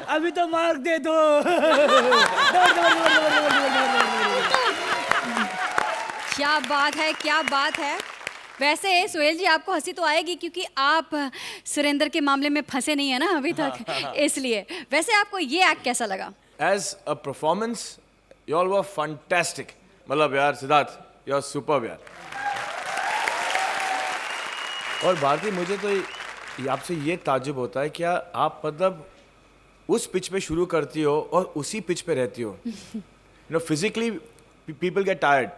अभी तो मार्क दे दो। क्या बात है, क्या बात है। वैसे सुहेल जी आपको हंसी तो आएगी क्योंकि आप सुरेंद्र के मामले में फंसे नहीं है ना अभी तक, इसलिए। वैसे आपको ये एक्ट कैसा लगा? As a performance, you all were fantastic. मतलब यार सिद्धार्थ, you are superb यार। और भारती, मुझे तो आपसे ये ताज्जुब होता है क्या आप मतलब उस पिच पे शुरू करती हो और उसी पिच पे रहती हो। You know, physically people get tired,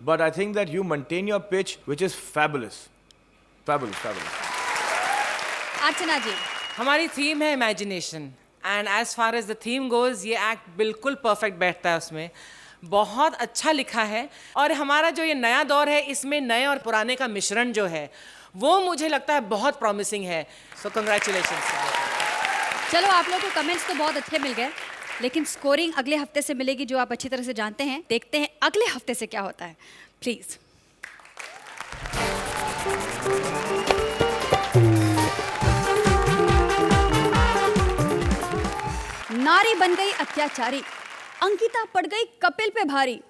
but I think that you maintain your pitch, which is fabulous, fabulous, fabulous. अर्चना जी, हमारी थीम है imagination and as far as the theme goes ये एक्ट बिल्कुल परफेक्ट बैठता है उसमें। बहुत अच्छा लिखा है और हमारा जो ये नया दौर है इसमें नए और पुराने का मिश्रण जो है वो मुझे लगता है बहुत प्रॉमिसिंग है। सो कंग्रेचुलेशंस। चलो आप लोगों को कमेंट्स तो बहुत अच्छे मिल गए, लेकिन स्कोरिंग अगले हफ्ते से मिलेगी जो आप अच्छी तरह से जानते हैं। देखते हैं अगले हफ्ते से क्या होता है, प्लीज। नारी बन गई अत्याचारी, अंकिता पड़ गई कपिल पे भारी।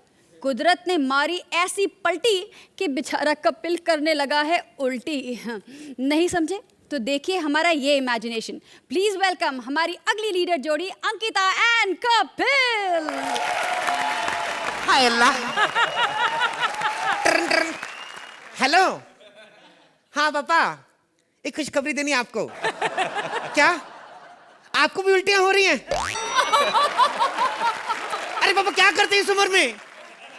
कुदरत ने मारी ऐसी पलटी कि बेचारा कपिल करने लगा है उल्टी। नहीं समझे तो देखिए हमारा ये इमेजिनेशन। प्लीज वेलकम हमारी अगली लीडर जोड़ी Ankita and Kapil. Hi Allah. Turn turn. Hello. हाँ पापा, एक खुशखबरी देनी आपको। क्या आपको भी उल्टियां हो रही हैं? अरे पापा क्या करते हैं इस उम्र में?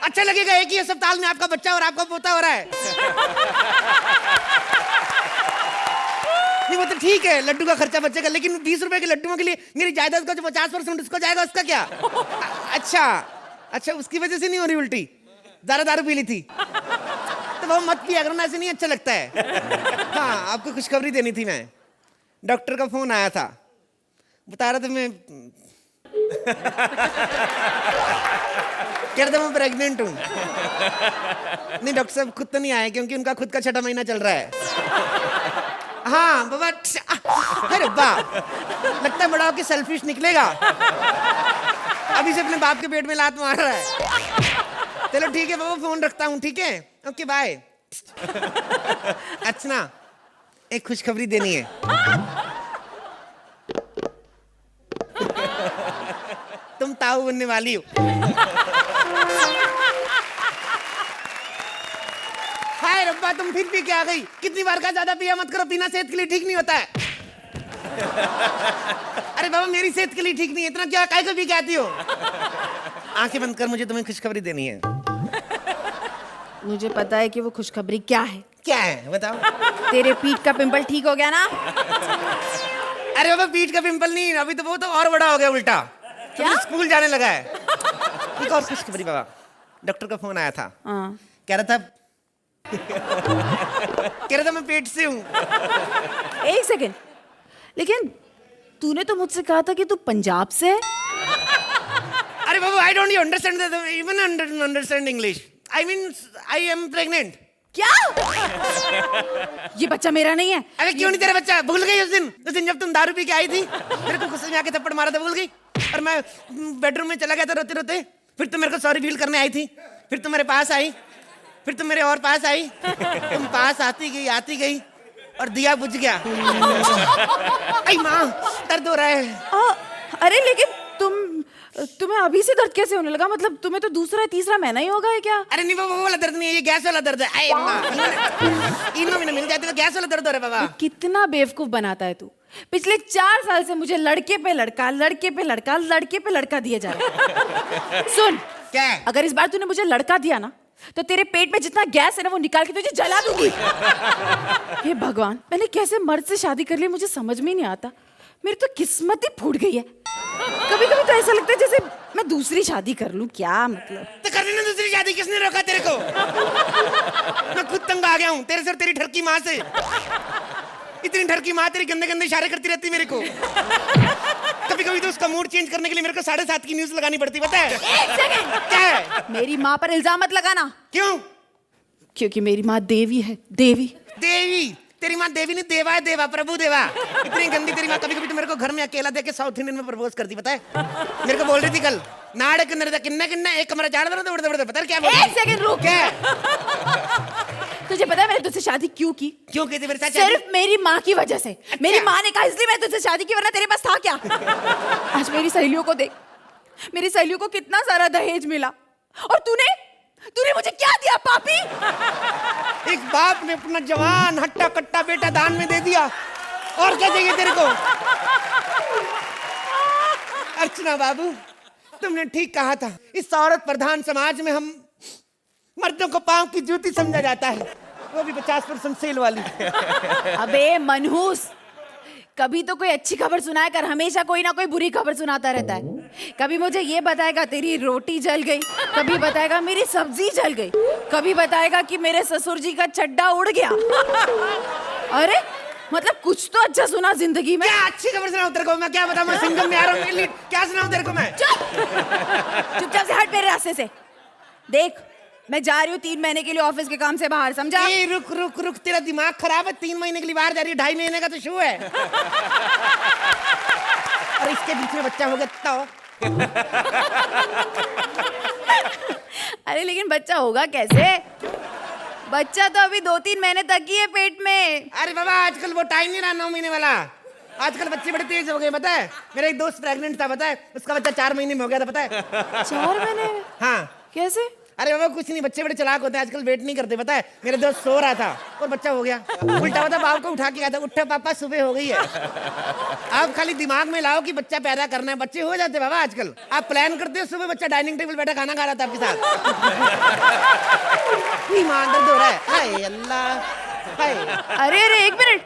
अच्छा लगेगा एक ही अस्पताल में आपका बच्चा और आपका पोता हो रहा है। नहीं वो तो ठीक है, लड्डू का खर्चा बचेगा, लेकिन 20 रुपए के लड्डुओं के लिए मेरी जायदाद का जो 50% उसको जाएगा, उसका क्या? अच्छा अच्छा, उसकी वजह से नहीं हो रही उल्टी? ज्यादा दारू पी ली थी तो वो मत पिया करो ना, ऐसे नहीं अच्छा लगता है। हाँ आपको खुशखबरी देनी थी। मैं डॉक्टर का फोन आया था, बता रहा था मैं कह रहा था मैं प्रेग्नेंट हूँ। नहीं डॉक्टर साहब खुद तो नहीं आए क्योंकि उनका खुद का 6ठा महीना चल रहा है। हाँ बाबा, अरे वाह, लगता है बड़ा होके सेल्फिश निकलेगा। अभी से अपने बाप के पेट में लात मार रहा है। चलो ठीक है बाबा, फोन रखता हूँ, ठीक है, ओके बाय। अर्चना एक खुशखबरी देनी है। तुम ताऊ बनने वाली हो। हाय रब्बा, तुम फिर पी के आ गई। कितनी बार का ज्यादा पिया मत करो, पीना सेहत के लिए ठीक नहीं होता है। अरे बाबा मेरी सेहत के लिए ठीक नहीं है, इतना क्या काय को पी के आती हो? आंखें बंद कर, मुझे तुम्हें खुशखबरी देनी है। मुझे पता है कि वो खुशखबरी क्या है। क्या है बताओ? तेरे पीठ का पिंपल ठीक हो गया ना? अरे बाबा पीठ का पिंपल नहीं, अभी तो वो तो और बड़ा हो गया उल्टा। क्या? स्कूल जाने लगा है। एक और खुशखबरी बाबा, डॉक्टर का फोन आया था। कह रहा था कह रहा था मैं पेट से हूँ। एक सेकेंड, लेकिन तूने तो मुझसे कहा था कि तू पंजाब से है। अरे बाबू, I don't understand even understand English. I mean I am pregnant. क्या? ये बच्चा मेरा नहीं है। अरे क्यों नहीं तेरा बच्चा? भूल गई उस दिन जब तुम दारू पी के आई थी, मेरे को गुस्से में आके थप्पड़ मारा था, भूल गई? और मैं बेडरूम में चला गया था रोते रोते, फिर तुम मेरे को सॉरी फील करने आई थी, फिर तुम मेरे पास आई, फिर तुम मेरे और पास आई, तुम पास आती गई और दिया बुझ गया। आई माँ, दर्द हो रहा है। अरे लेकिन तुम्हें अभी से दर्द कैसे होने लगा? मतलब तुम्हें तो दूसरा तीसरा महीना ही होगा है क्या? अरे नहीं, वो वाला दर्द नहीं है, ये गैस वाला दर्द है। आई माँ, इन महीने मिल जाते तो गैस वाला दर्द हो रहा है बाबा। कितना बेवकूफ बनाता है तू। पिछले 4 साल से मुझे लड़के पे लड़का दिया जा रहा है। सुन, क्या? अगर इस बार तूने मुझे लड़का दिया ना, तो तेरे पेट में जितना गैस है ना, वो निकाल के तुझे जला दूंगी। हे भगवान, मैंने कैसे मर्द से शादी कर ली मुझे समझ में नहीं आता। मेरी तो किस्मत ही फूट गई है। कभी कभी तो ऐसा लगता है जैसे मैं दूसरी शादी कर लूं। क्या मतलब? तो करनी ना दूसरी शादी, किसने रोका तेरे को? मैं खुद तंग आ गया हूँ तेरे से, तेरी ठरकी माँ से। इतनी ठरकी माँ तेरी गंदे गंदे इशारे करती रहती मेरे को। कभी कभी तो उसका मूड चेंज करने के लिए मेरे को 7:30 की न्यूज लगानी पड़ती, पता है? क्या है? मेरी माँ पर इल्जाम मत लगाना। क्यों? क्योंकि मेरी माँ देवी है। देवी तेरी माँ देवी नहीं, देवा है, देवा, प्रभु देवा। इतनी गंदी तेरी माँ। कभी कभी तो मेरे को घर में अकेला देके साउथ इंडियन में प्रपोज करती, पता है? मेरे को बोल रही थी कल, नाड़ किन्ना एक कमरा झाड़ दो, पता है क्या बोल रही? एक सेकंड रुक। क्या? तुझे पता है मैंने तुझसे शादी क्यों की? क्यों की थी मेरे साथ? सिर्फ मेरी माँ की वजह से। मेरी माँ ने कहा इसलिए मैंने तुझसे शादी की, वरना तेरे पास था क्या? आज मेरी सहेलियों को देख, मेरी सहेलियों को कितना सारा दहेज मिला, और तूने मुझे क्या दिया पापी? एक बाप ने अपना जवान हट्टा कट्टा बेटा दान में दे दिया, और क्या चाहिए तेरे को? अर्चना बाबू, तुमने ठीक कहा था। इस औरत प्रधान समाज में हम मर्दों को पांव की जूती समझा जाता है, वो भी 50% सेल वाली। अबे मनहूस, कभी तो कोई अच्छी खबर सुनाया कर, हमेशा कोई ना कोई बुरी खबर सुनाता रहता है। कभी मुझे ये बताएगा तेरी रोटी जल गई, कभी बताएगा मेरी सब्जी जल गई, कभी बताएगा कि मेरे ससुर जी का चड्डा उड़ गया। अरे मतलब कुछ तो अच्छा सुना जिंदगी में। क्या अच्छी खबर सुनाऊं तेरे को? मैं क्या बताऊं? मैं सिंगम में आ रहा हूं, क्या सुनाऊं तेरे को मैं? चुपचाप से हट मेरे रास्ते से। देख, मैं जा रही हूँ 3 महीने के लिए ऑफिस के काम से बाहर, समझा? रुक, तेरा दिमाग खराब है। 3 महीने के लिए बाहर जा रही है, 2.5 महीने का तो शो है। और इसके बीच में बच्चा हो गया तो? अरे लेकिन बच्चा होगा कैसे? बच्चा तो अभी 2-3 महीने तक ही है पेट में। अरे बाबा, आजकल वो टाइम नहीं रहा 9 महीने वाला। आजकल बच्चे बड़े तेज हो गए, पता है? मेरा एक दोस्त प्रेग्नेंट था, पता है? उसका बच्चा 4 महीने में हो गया था, पता है? 4 महीने? हाँ। कैसे? अरे बाबा कुछ नहीं, बच्चे बड़े चालाक होते हैं आजकल, वेट नहीं करते, पता है? मेरे दोस्त सो रहा था और बच्चा हो गया। उल्टा हुआ था, बाप को उठा के कहता, उठा पापा सुबह हो गई है। आप खाली दिमाग में लाओ कि बच्चा पैदा करना है, बच्चे हो जाते बाबा आजकल। आप प्लान करते हो, सुबह बच्चा डाइनिंग टेबल बैठा खाना खा रहा था आपके साथ। दर्द हो रहा है, हाय अल्लाह, हाय। अरे 1 मिनट,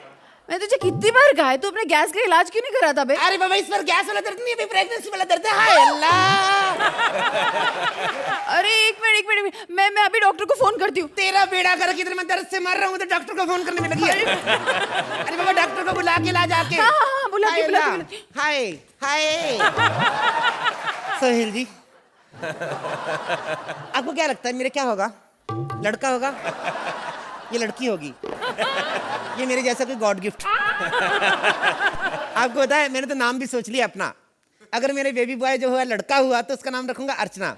मैं तुझे कितनी बार कहा है, तू अपने गैस का इलाज क्यों नहीं करा था बे? अरे बाबा, इस पर गैस वाला दर्द नहीं है, प्रेगनेंसी वाला दर्द है। हाय अल्लाह। अरे एक मिनट, मैं अभी डॉक्टर को फोन करती हूँ। तेरा बेड़ा कर, किधर मैं दर्द से मर रहा हूँ तो डॉक्टर को फोन करने में लगी है। अरे बाबा, डॉक्टर को बुला के ला जाके। हाँ, बुला के। हाय सोहेल जी, आपको क्या लगता है मेरे क्या होगा? लड़का होगा, ये लड़की होगी, ये मेरे जैसा कोई गॉड गिफ्ट। आपको पता है, मैंने तो नाम भी सोच लिया अपना। अगर मेरे बेबी बॉय जो हुआ लड़का हुआ तो उसका नाम रखूंगा अर्चना,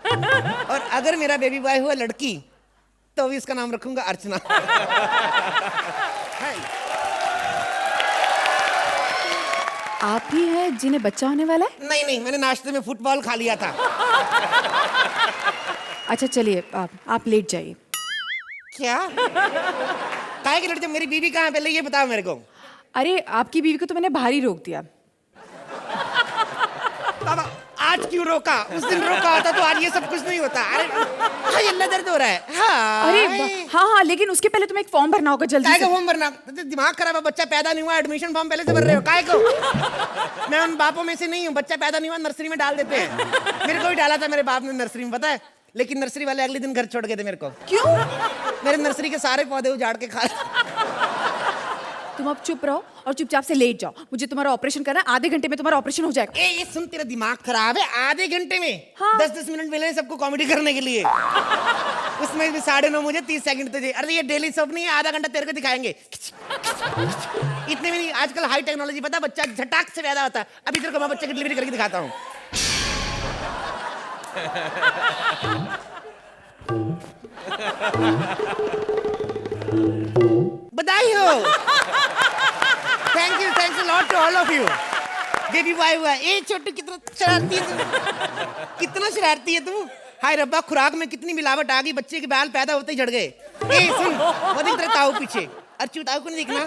और अगर मेरा बेबी बॉय हुआ लड़की तो भी उसका नाम रखूंगा अर्चना। आप ही हैं जिन्हें बच्चा होने वाला है? नहीं, मैंने नाश्ते में फुटबॉल खा लिया था। अच्छा चलिए, आप लेट जाइए। क्या? काहे की लड़की? मेरी बीवी कहाँ है पहले ये बताओ मेरे को। अरे आपकी बीवी को तो मैंने बाहर ही रोक दिया। बाबा, आज क्यों रोका? उस दिन रोका होता तो आज ये सब कुछ नहीं होता। अरे हाय अल्लाह, दर्द हो रहा है। हाँ। अरे हाँ, लेकिन उसके पहले तुम्हें एक फॉर्म भरना होगा जल्दी से। का फॉर्म भरना? दिमाग खराब है, बच्चा पैदा नहीं हुआ, एडमिशन फॉर्म पहले से भर रहे हो, काहे को? मैं उन बापों में से नहीं हूँ, बच्चा पैदा नहीं हुआ नर्सरी में डाल देते हैं। मेरे को भी डाला था मेरे बाप ने नर्सरी में, पता है? लेकिन नर्सरी वाले अगले दिन घर छोड़ गए थे मेरे को। क्यों? मेरे नर्सरी के सारे पौधे उजाड़ के खा। तुम अब चुप रहो और चुपचाप से लेट जाओ। मुझे तुम्हारा ऑपरेशन करना है, आधे घंटे में तुम्हारा ऑपरेशन हो जाएगा। ये सुन, तेरा दिमाग खराब है? आधे घंटे में? हाँ। 10-10 मिनट मिले सबको कॉमेडी करने के लिए। उसमें भी 9:30 मुझे, 30 सेकंड तुझे। अरे ये डेली सोप नहीं है, आधा घंटा तेरे को दिखाएंगे। इतने में नहीं, आजकल हाई टेक्नोलॉजी, पता बच्चा झटाक से पैदा होता है। अभी तेरे को मैं बच्चे की डिलीवरी करके दिखाता हूँ। बधाई हो। Thanks a lot to all of you. Baby boy हुआ। ए छोटू कितना शरारती है तू, कितना शरारती है तू। हाय रब्बा, खुराक में कितनी मिलावट आ गई, बच्चे के बाल पैदा होते ही झड़ गए। ए सुन, वो देख तेरे ताऊ पीछे। अर्चू ताऊ को नहीं देखना?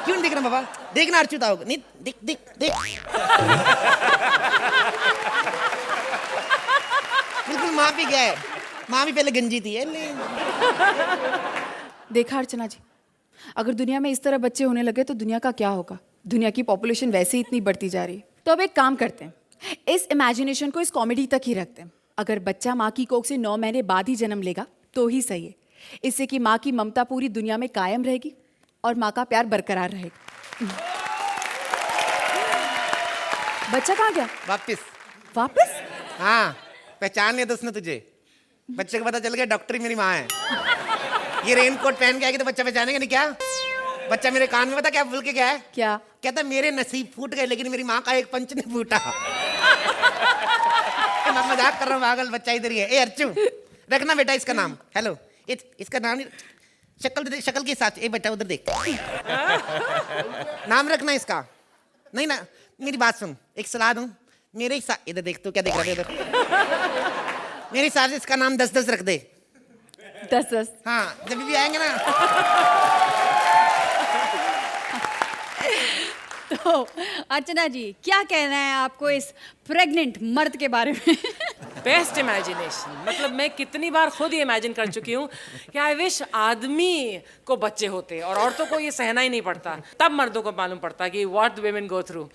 क्यों नहीं देखना बाबा? देखना अर्चू ताऊ को। नहीं देख देख देख। बिल्कुल माँ भी गया है। माँ भी पहले गंजी थी। देखा अर्चना जी, अगर दुनिया में इस तरह बच्चे होने लगे तो दुनिया का क्या होगा? दुनिया की पॉपुलेशन वैसे ही इतनी बढ़ती जा रही है। तो अब एक काम करते हैं, इस इमेजिनेशन को इस कॉमेडी तक ही रखते हैं। अगर बच्चा माँ की कोख से 9 महीने बाद ही जन्म लेगा तो ही सही है। इससे कि माँ की ममता पूरी दुनिया में कायम रहेगी और माँ का प्यार बरकरार रहेगा। बच्चा कहाँ गया? वापस? हाँ, पहचान लिया तो उसने तुझे। बच्चे को पता चल गया डॉक्टर ही मेरी माँ है। ये रेनकोट पहन के आएगी तो बच्चा पहचानेगा नहीं क्या? बच्चा मेरे कान में पता क्या बोल के गया है? क्या कहता? मेरे नसीब फूट गए लेकिन मेरी माँ का एक पंच नहीं फूटा। मैं मजाक कर रहा हूँ, पागल बच्चा इधर ही है। ए अर्चू, रखना बेटा इसका नाम। हेलो, इसका नाम नहीं, शक्ल के हिसाब से। ए बेटा उधर देख, नाम रखना इसका। नहीं ना, मेरी बात सुन, एक सलाह दूं। मेरे हिसाब, इधर देख, तू क्या देख रहा है इधर? मेरे हिसाब से इसका नाम 10-10 रख दे। 10-10? हाँ, जब भी आएंगे ना। तो अर्चना जी, क्या कहना है आपको इस प्रेग्नेंट मर्द के बारे में? Best imagination. मतलब मैं कितनी बार खुद ही इमेजिन कर चुकी हूँ कि आई विश आदमी को बच्चे होते और औरतों को ये सहना ही नहीं पड़ता। तब मर्दों को मालूम पड़ता कि व्हाट women go through।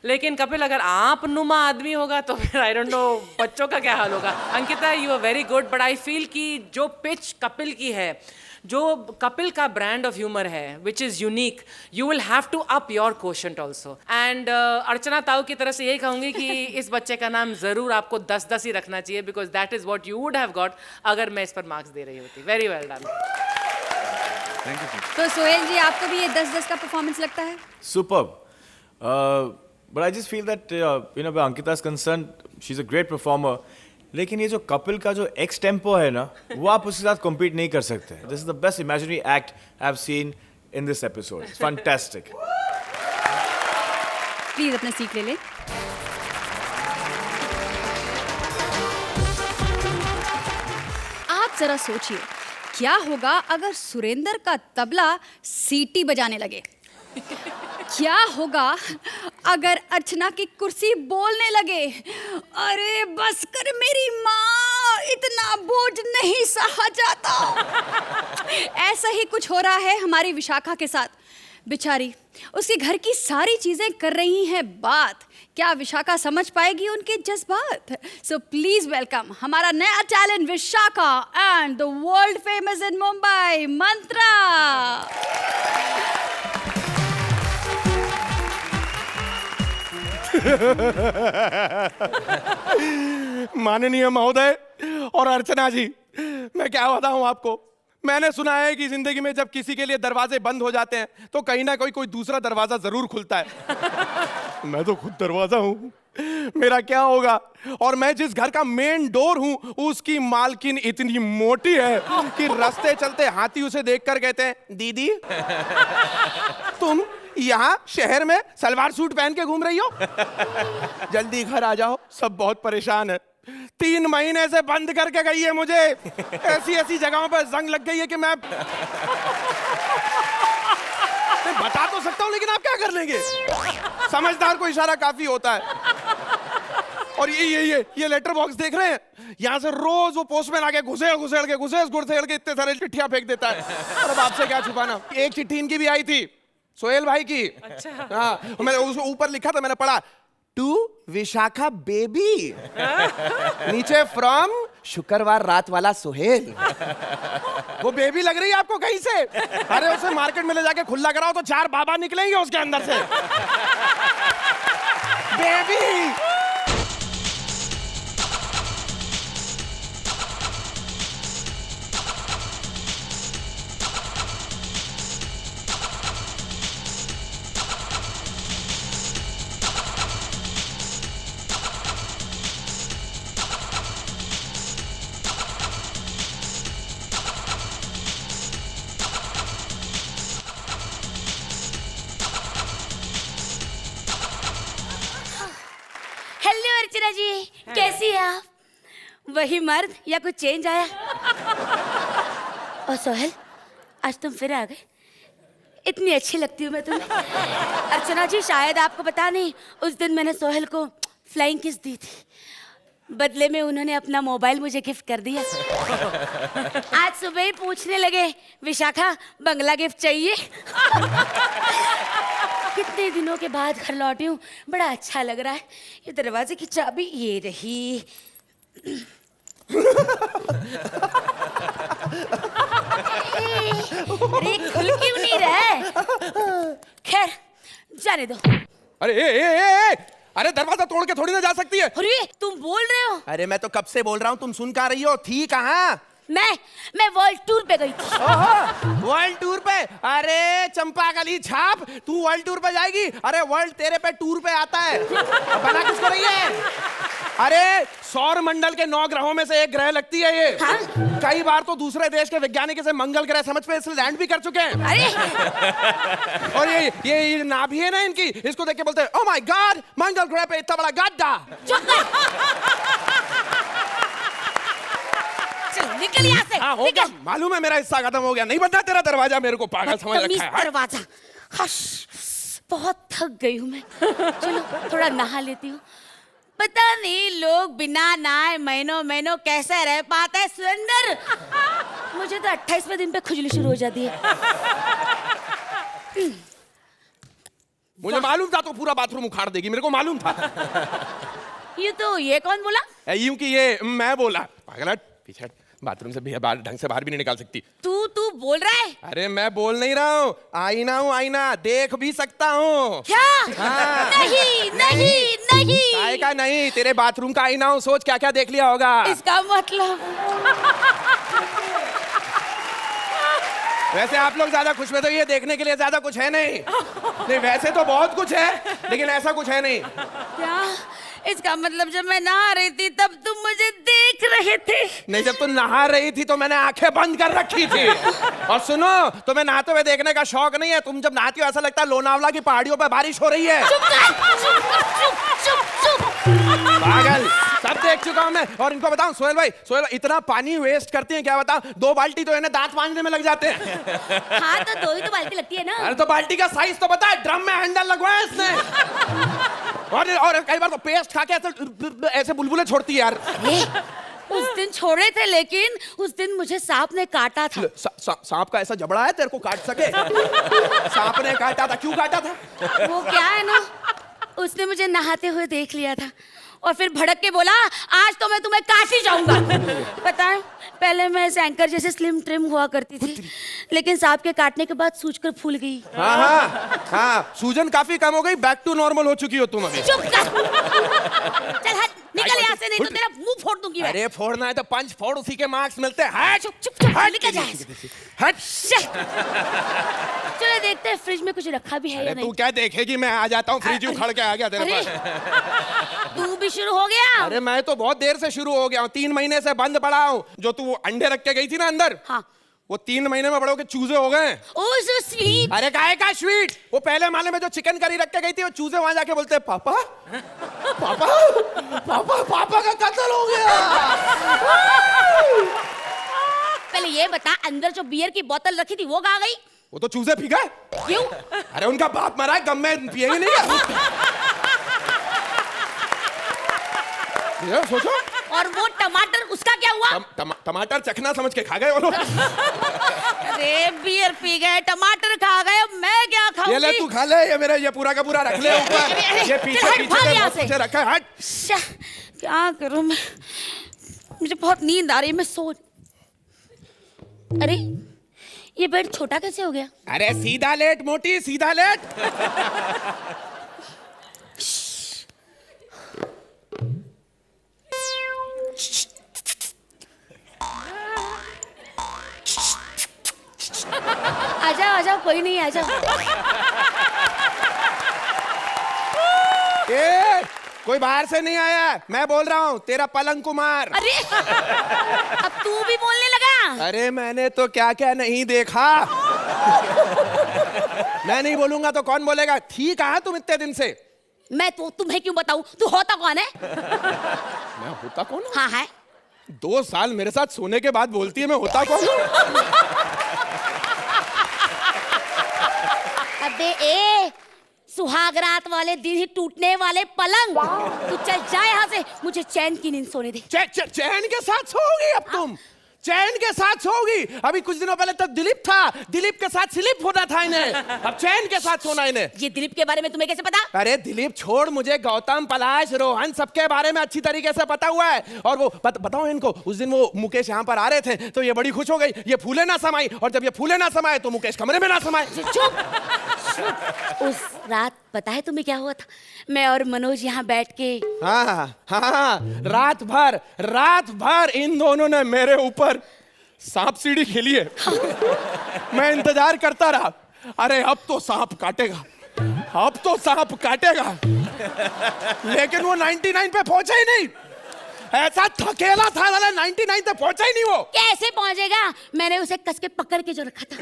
लेकिन कपिल, अगर आप नुमा आदमी होगा तो फिर आई डोंट नो बच्चों का क्या हाल होगा। Ankita, you are very good, but I feel कि जो पिच कपिल की है, जो कपिल का ब्रांड ऑफ ह्यूमर है, which is unique, you will have to up your quotient also. एंड अर्चना ताऊ की तरफ से यही कहूँगी कि इस बच्चे का नाम ज़रूर आपको 10-10 ही रखना चाहिए, because that is what you would have got अगर मैं इस पर मार्क्स दे रही होती। Very well done. तो सोहेल जी, आपको भी ये 10-10 का परफॉर्मेंस लगता है? Superb. But I just feel that where Ankita is concerned, she's a great performer. लेकिन ये जो कपिल का जो एक्स टेम्पो है ना, वो आप उसके साथ compete नहीं कर सकते. This is the best imaginary act I've seen in this episode. It's fantastic. Please अपना सीट ले लें। आप जरा सोचिए, क्या होगा अगर सुरेंद्र का तबला सीटी बजाने लगे? क्या होगा अगर अर्चना की कुर्सी बोलने लगे? अरे बस कर मेरी माँ, इतना बोझ नहीं सहा जाता। ऐसा ही कुछ हो रहा है हमारी विशाखा के साथ। बेचारी, उसके घर की सारी चीजें कर रही हैं बात। क्या विशाखा समझ पाएगी उनके जज्बात? सो प्लीज वेलकम हमारा नया talent Vishakha and the world famous in Mumbai, Mantra. माननीय महोदय और अर्चना जी, मैं क्या बताऊं आपको। मैंने सुना है कि जिंदगी में जब किसी के लिए दरवाजे बंद हो जाते हैं तो कहीं ना कोई दूसरा दरवाजा जरूर खुलता है। मैं तो खुद दरवाजा हूं, मेरा क्या होगा। और मैं जिस घर का मेन डोर हूं उसकी मालकिन इतनी मोटी है कि रास्ते चलते हाथी उसे देखकर कहते हैं, दीदी तुम यहाँ शहर में सलवार सूट पहन के घूम रही हो, जल्दी घर आ जाओ, सब बहुत परेशान है। 3 महीने से बंद करके गई है मुझे। ऐसी ऐसी जगहों पर जंग लग गई है कि मैं बता तो सकता हूं लेकिन आप क्या कर लेंगे। समझदार को इशारा काफी होता है। और ये लेटर बॉक्स देख रहे हैं, यहाँ से रोज वो पोस्टमैन आके घुसेड़ के इतने सारे चिट्ठियां फेंक देता है। और अब आपसे क्या छुपाना। एक चिट्ठी इनकी भी आई थी, सोहेल भाई की। अच्छा। हाँ, मैंने उसको ऊपर लिखा था, मैंने पढ़ा, टू विशाखा बेबी, नीचे फ्रॉम शुक्रवार रात वाला सोहेल। वो बेबी लग रही है आपको कहीं से? अरे उसे मार्केट में ले जाके खुला कराओ तो 4 बाबा निकलेंगे उसके अंदर से। बेबी हेलो अर्चना जी, कैसी हैं आप? वही मर्द या कुछ चेंज आया? और सोहेल, आज तुम फिर आ गए। इतनी अच्छी लगती हूँ मैं तुम्हें। अर्चना जी, शायद आपको पता नहीं, उस दिन मैंने सोहेल को फ्लाइंग किस दी थी। बदले में उन्होंने अपना मोबाइल मुझे गिफ्ट कर दिया। आज सुबह ही पूछने लगे, विशाखा बंगला गिफ्ट चाहिए? कितने दिनों के बाद घर लौटी हूँ, बड़ा अच्छा लग रहा है। ये दरवाजे की चाबी ये रही। अरे खुल क्यों नहीं रहा है? खैर जाने दो। अरे अरे दरवाजा तोड़ के थोड़ी ना जा सकती है। अरे तुम बोल रहे हो? अरे मैं तो कब से बोल रहा हूँ, तुम सुन का रही हो? थी कहाँ? मैं वर्ल्ड टूर पे गई थी। वर्ल्ड टूर पे? अरे चंपा गली छाप, तू वर्ल्ड टूर पे जाएगी? अरे वर्ल्ड तेरे पे टूर पे आता है। बना किसको रही है? अरे सौर मंडल के 9 ग्रहों में से एक ग्रह लगती है ये। हाँ? कई बार तो दूसरे देश के वैज्ञानिक इसे मंगल ग्रह समझ पे इसलिए लैंड भी कर चुके हैं। अरे और ये नाभि है ना इनकी, इसको देख के बोलते हैं ओह माय गॉड, मंगल ग्रह पे इतना बड़ा गड्ढा। चुप कर। चल निकल यहाँ से। हाँ हो गया, मालूम है मेरा हिस्सा खत्म हो गया। नहीं बनना तेरा दरवाजा, मेरे को पागल समझ रखा है। दरवाजा। हश, बहुत थक गई हूँ मैं। चलो थोड़ा नहा लेती हूँ। पता नहीं लोग बिना नहाए महीनों कैसे रह पाते हैं। सुंदर, मुझे तो 28वें दिन पे खुजली शुरू हो जाती है। मुझे मालूम था तो पूरा बाथरूम उखाड़ देगी, मेरे को मालूम था। ये कौन बोला? यूं कि ये मैं बोला। पागल, पीछे बाथरूम से भी बाहर ढंग से बाहर भी नहीं निकाल सकती। तू बोल रहा है? अरे मैं बोल नहीं रहा हूँ, आईना हूँ, आईना देख भी सकता हूँ। क्या? हाँ। नहीं। काय का नहीं, तेरे बाथरूम का आईना हूँ, सोच क्या क्या देख लिया होगा। इसका मतलब? वैसे आप लोग ज्यादा खुश में तो ये देखने के लिए ज्यादा कुछ है नहीं वैसे तो बहुत कुछ है लेकिन ऐसा कुछ है नहीं। क्या? इसका मतलब जब मैं नहा रही थी तब तुम मुझे देख रहे थे? नहीं, जब तुम नहा रही थी तो मैंने आंखें बंद कर रखी थी। और सुनो, तुम्हें नहाते हुए देखने का शौक नहीं है। तुम जब नहाती हो ऐसा लगता है लोनावला की पहाड़ियों पर बारिश हो रही है। पागल, सब देख चुका हूं मैं। और इनको बताऊं सोहेल भाई, इतना पानी वेस्ट करती हैं क्या बताऊं? 2 बाल्टी तो इन्हें दांत मांजने में लग जाते हैं। हाँ तो 2 ही तो बाल्टी लगती है ना। अरे तो बाल्टी का साइज तो बता, ड्रम में हैंडल लगवाया इसने। और कई बार तो पेस्ट खा के ऐसे बुलबुले छोड़ती है यार। उस दिन छोड़े थे, लेकिन उस दिन मुझे सांप ने काटा था। सांप का ऐसा जबड़ा है तेरे को काट सके? सांप ने काटा था, क्यों काटा था? वो क्या है ना, उसने मुझे नहाते हुए देख लिया था और फिर भड़क के बोला, आज तो मैं तुम्हें काट ही जाऊंगा। पता है, पहले मैं इस एंकर जैसे स्लिम ट्रिम हुआ करती थी, लेकिन सांप के काटने के बाद सूज कर फूल गई। हाँ, सूजन काफी कम हो गई, बैक टू नॉर्मल हो चुकी हो तुम अभी। चुप कर। चल हट, निकल यहाँ से, नहीं तो तेरा मुंह फोड़ दूंगी मैं। अरे फोड़ना है तो पंच फोड़, उसी के मार्क्स मिलते हैं। चुप निकल जा। हट। चलो देखते हैं फ्रिज में कुछ रखा भी है या नहीं। तू क्या देखेगी, मैं आ जाता हूँ, फ्रिज उखड़ के आ गया तेरे पास। तू भी शुरू हो गया? अरे मैं तो बहुत देर से शुरू हो गया हूँ, 3 महीने से बंद पड़ा हूँ। जो तू अंडे रख के गई थी ना अंदर, हाँ, वो 3 महीने में बड़े होके चूजे हो गए। ओह सो स्वीट। अरे काहे का स्वीट? वो पहले माले में जो चिकन करी रख के गई थी, वो चूजे वहां जाके बोलते पापा पापा पापा पापा का कत्ल हो गया। पहले ये बता, अंदर जो बियर की बोतल रखी थी वो कहाँ गई? वो तो चूजे पी गए। क्यों? अरे उनका बाप मरा है, गम में पिएंगे नहीं। सोचो। और वो टमाटर, उसका क्या हुआ? टमाटर चखना समझ के खा गए वो लोग। अरे बियर पी गए, टमाटर खा गए, अब मैं क्या खाऊंगी? ये ले तू खा ले, ये मेरा ये पूरा का पूरा रख ले ऊपर। ये पीछे पीछे रखा है। हट। क्या करूं मैं? मुझे बहुत नींद आ रही है, मैं सो। अरे ये बेड छोटा कैसे हो गया? अरे सीधा लेट मोटी, सीधा लेट। आजा आजा, कोई नहीं, आजा। ए, कोई बाहर से नहीं आया, मैं बोल रहा हूँ, तेरा पलंग कुमार। अरे अब तू भी बोलने लगा? अरे मैंने तो क्या क्या नहीं देखा। मैं नहीं बोलूंगा तो कौन बोलेगा? ठीक है तुम इतने दिन से। मैं तो तुम्हें क्यों बताऊं? तू होता कौन है? मैं होता कौन हूँ? हाँ है। 2 साल मेरे साथ सोने के बाद बोलती है मैं होता कौन हूँ? अबे ए, सुहाग रात वाले दिन ही टूटने वाले पलंग, तू चल जा यहाँ से, मुझे चैन की नींद सोने दे। चैन के साथ सोओगी अब तुम? चैन के साथ सोओगी? अभी कुछ दिनों पहले तक दिलीप था, दिलीप के साथ स्लिप होना था इन्हें, अब चैन के साथ सोना इन्हें। ये दिलीप के बारे में तुम्हें कैसे पता? अरे दिलीप छोड़, मुझे गौतम, पलाश, रोहन सबके बारे में अच्छी तरीके से पता हुआ है। और वो बताओ इनको, उस दिन वो मुकेश यहाँ पर आ रहे थे तो ये बड़ी खुश हो गई, ये फूले ना समाई, और जब ये फूले ना समाए तो मुकेश कमरे में ना समाए। चुप। उस रात पता है तुम्हें क्या हुआ था? मैं और मनोज यहाँ बैठ के, हाँ, रात भर इन दोनों ने मेरे ऊपर सांप सीढ़ी खेली है। मैं इंतजार करता रहा, अरे अब तो सांप काटेगा, अब तो सांप काटेगा, लेकिन वो 99 पे पहुंचा ही नहीं। ऐसा थकेला था, 99 पे पहुंचा ही नहीं वो। कैसे पहुंचेगा? मैंने उसे कस के पकड़ के जो रखा था।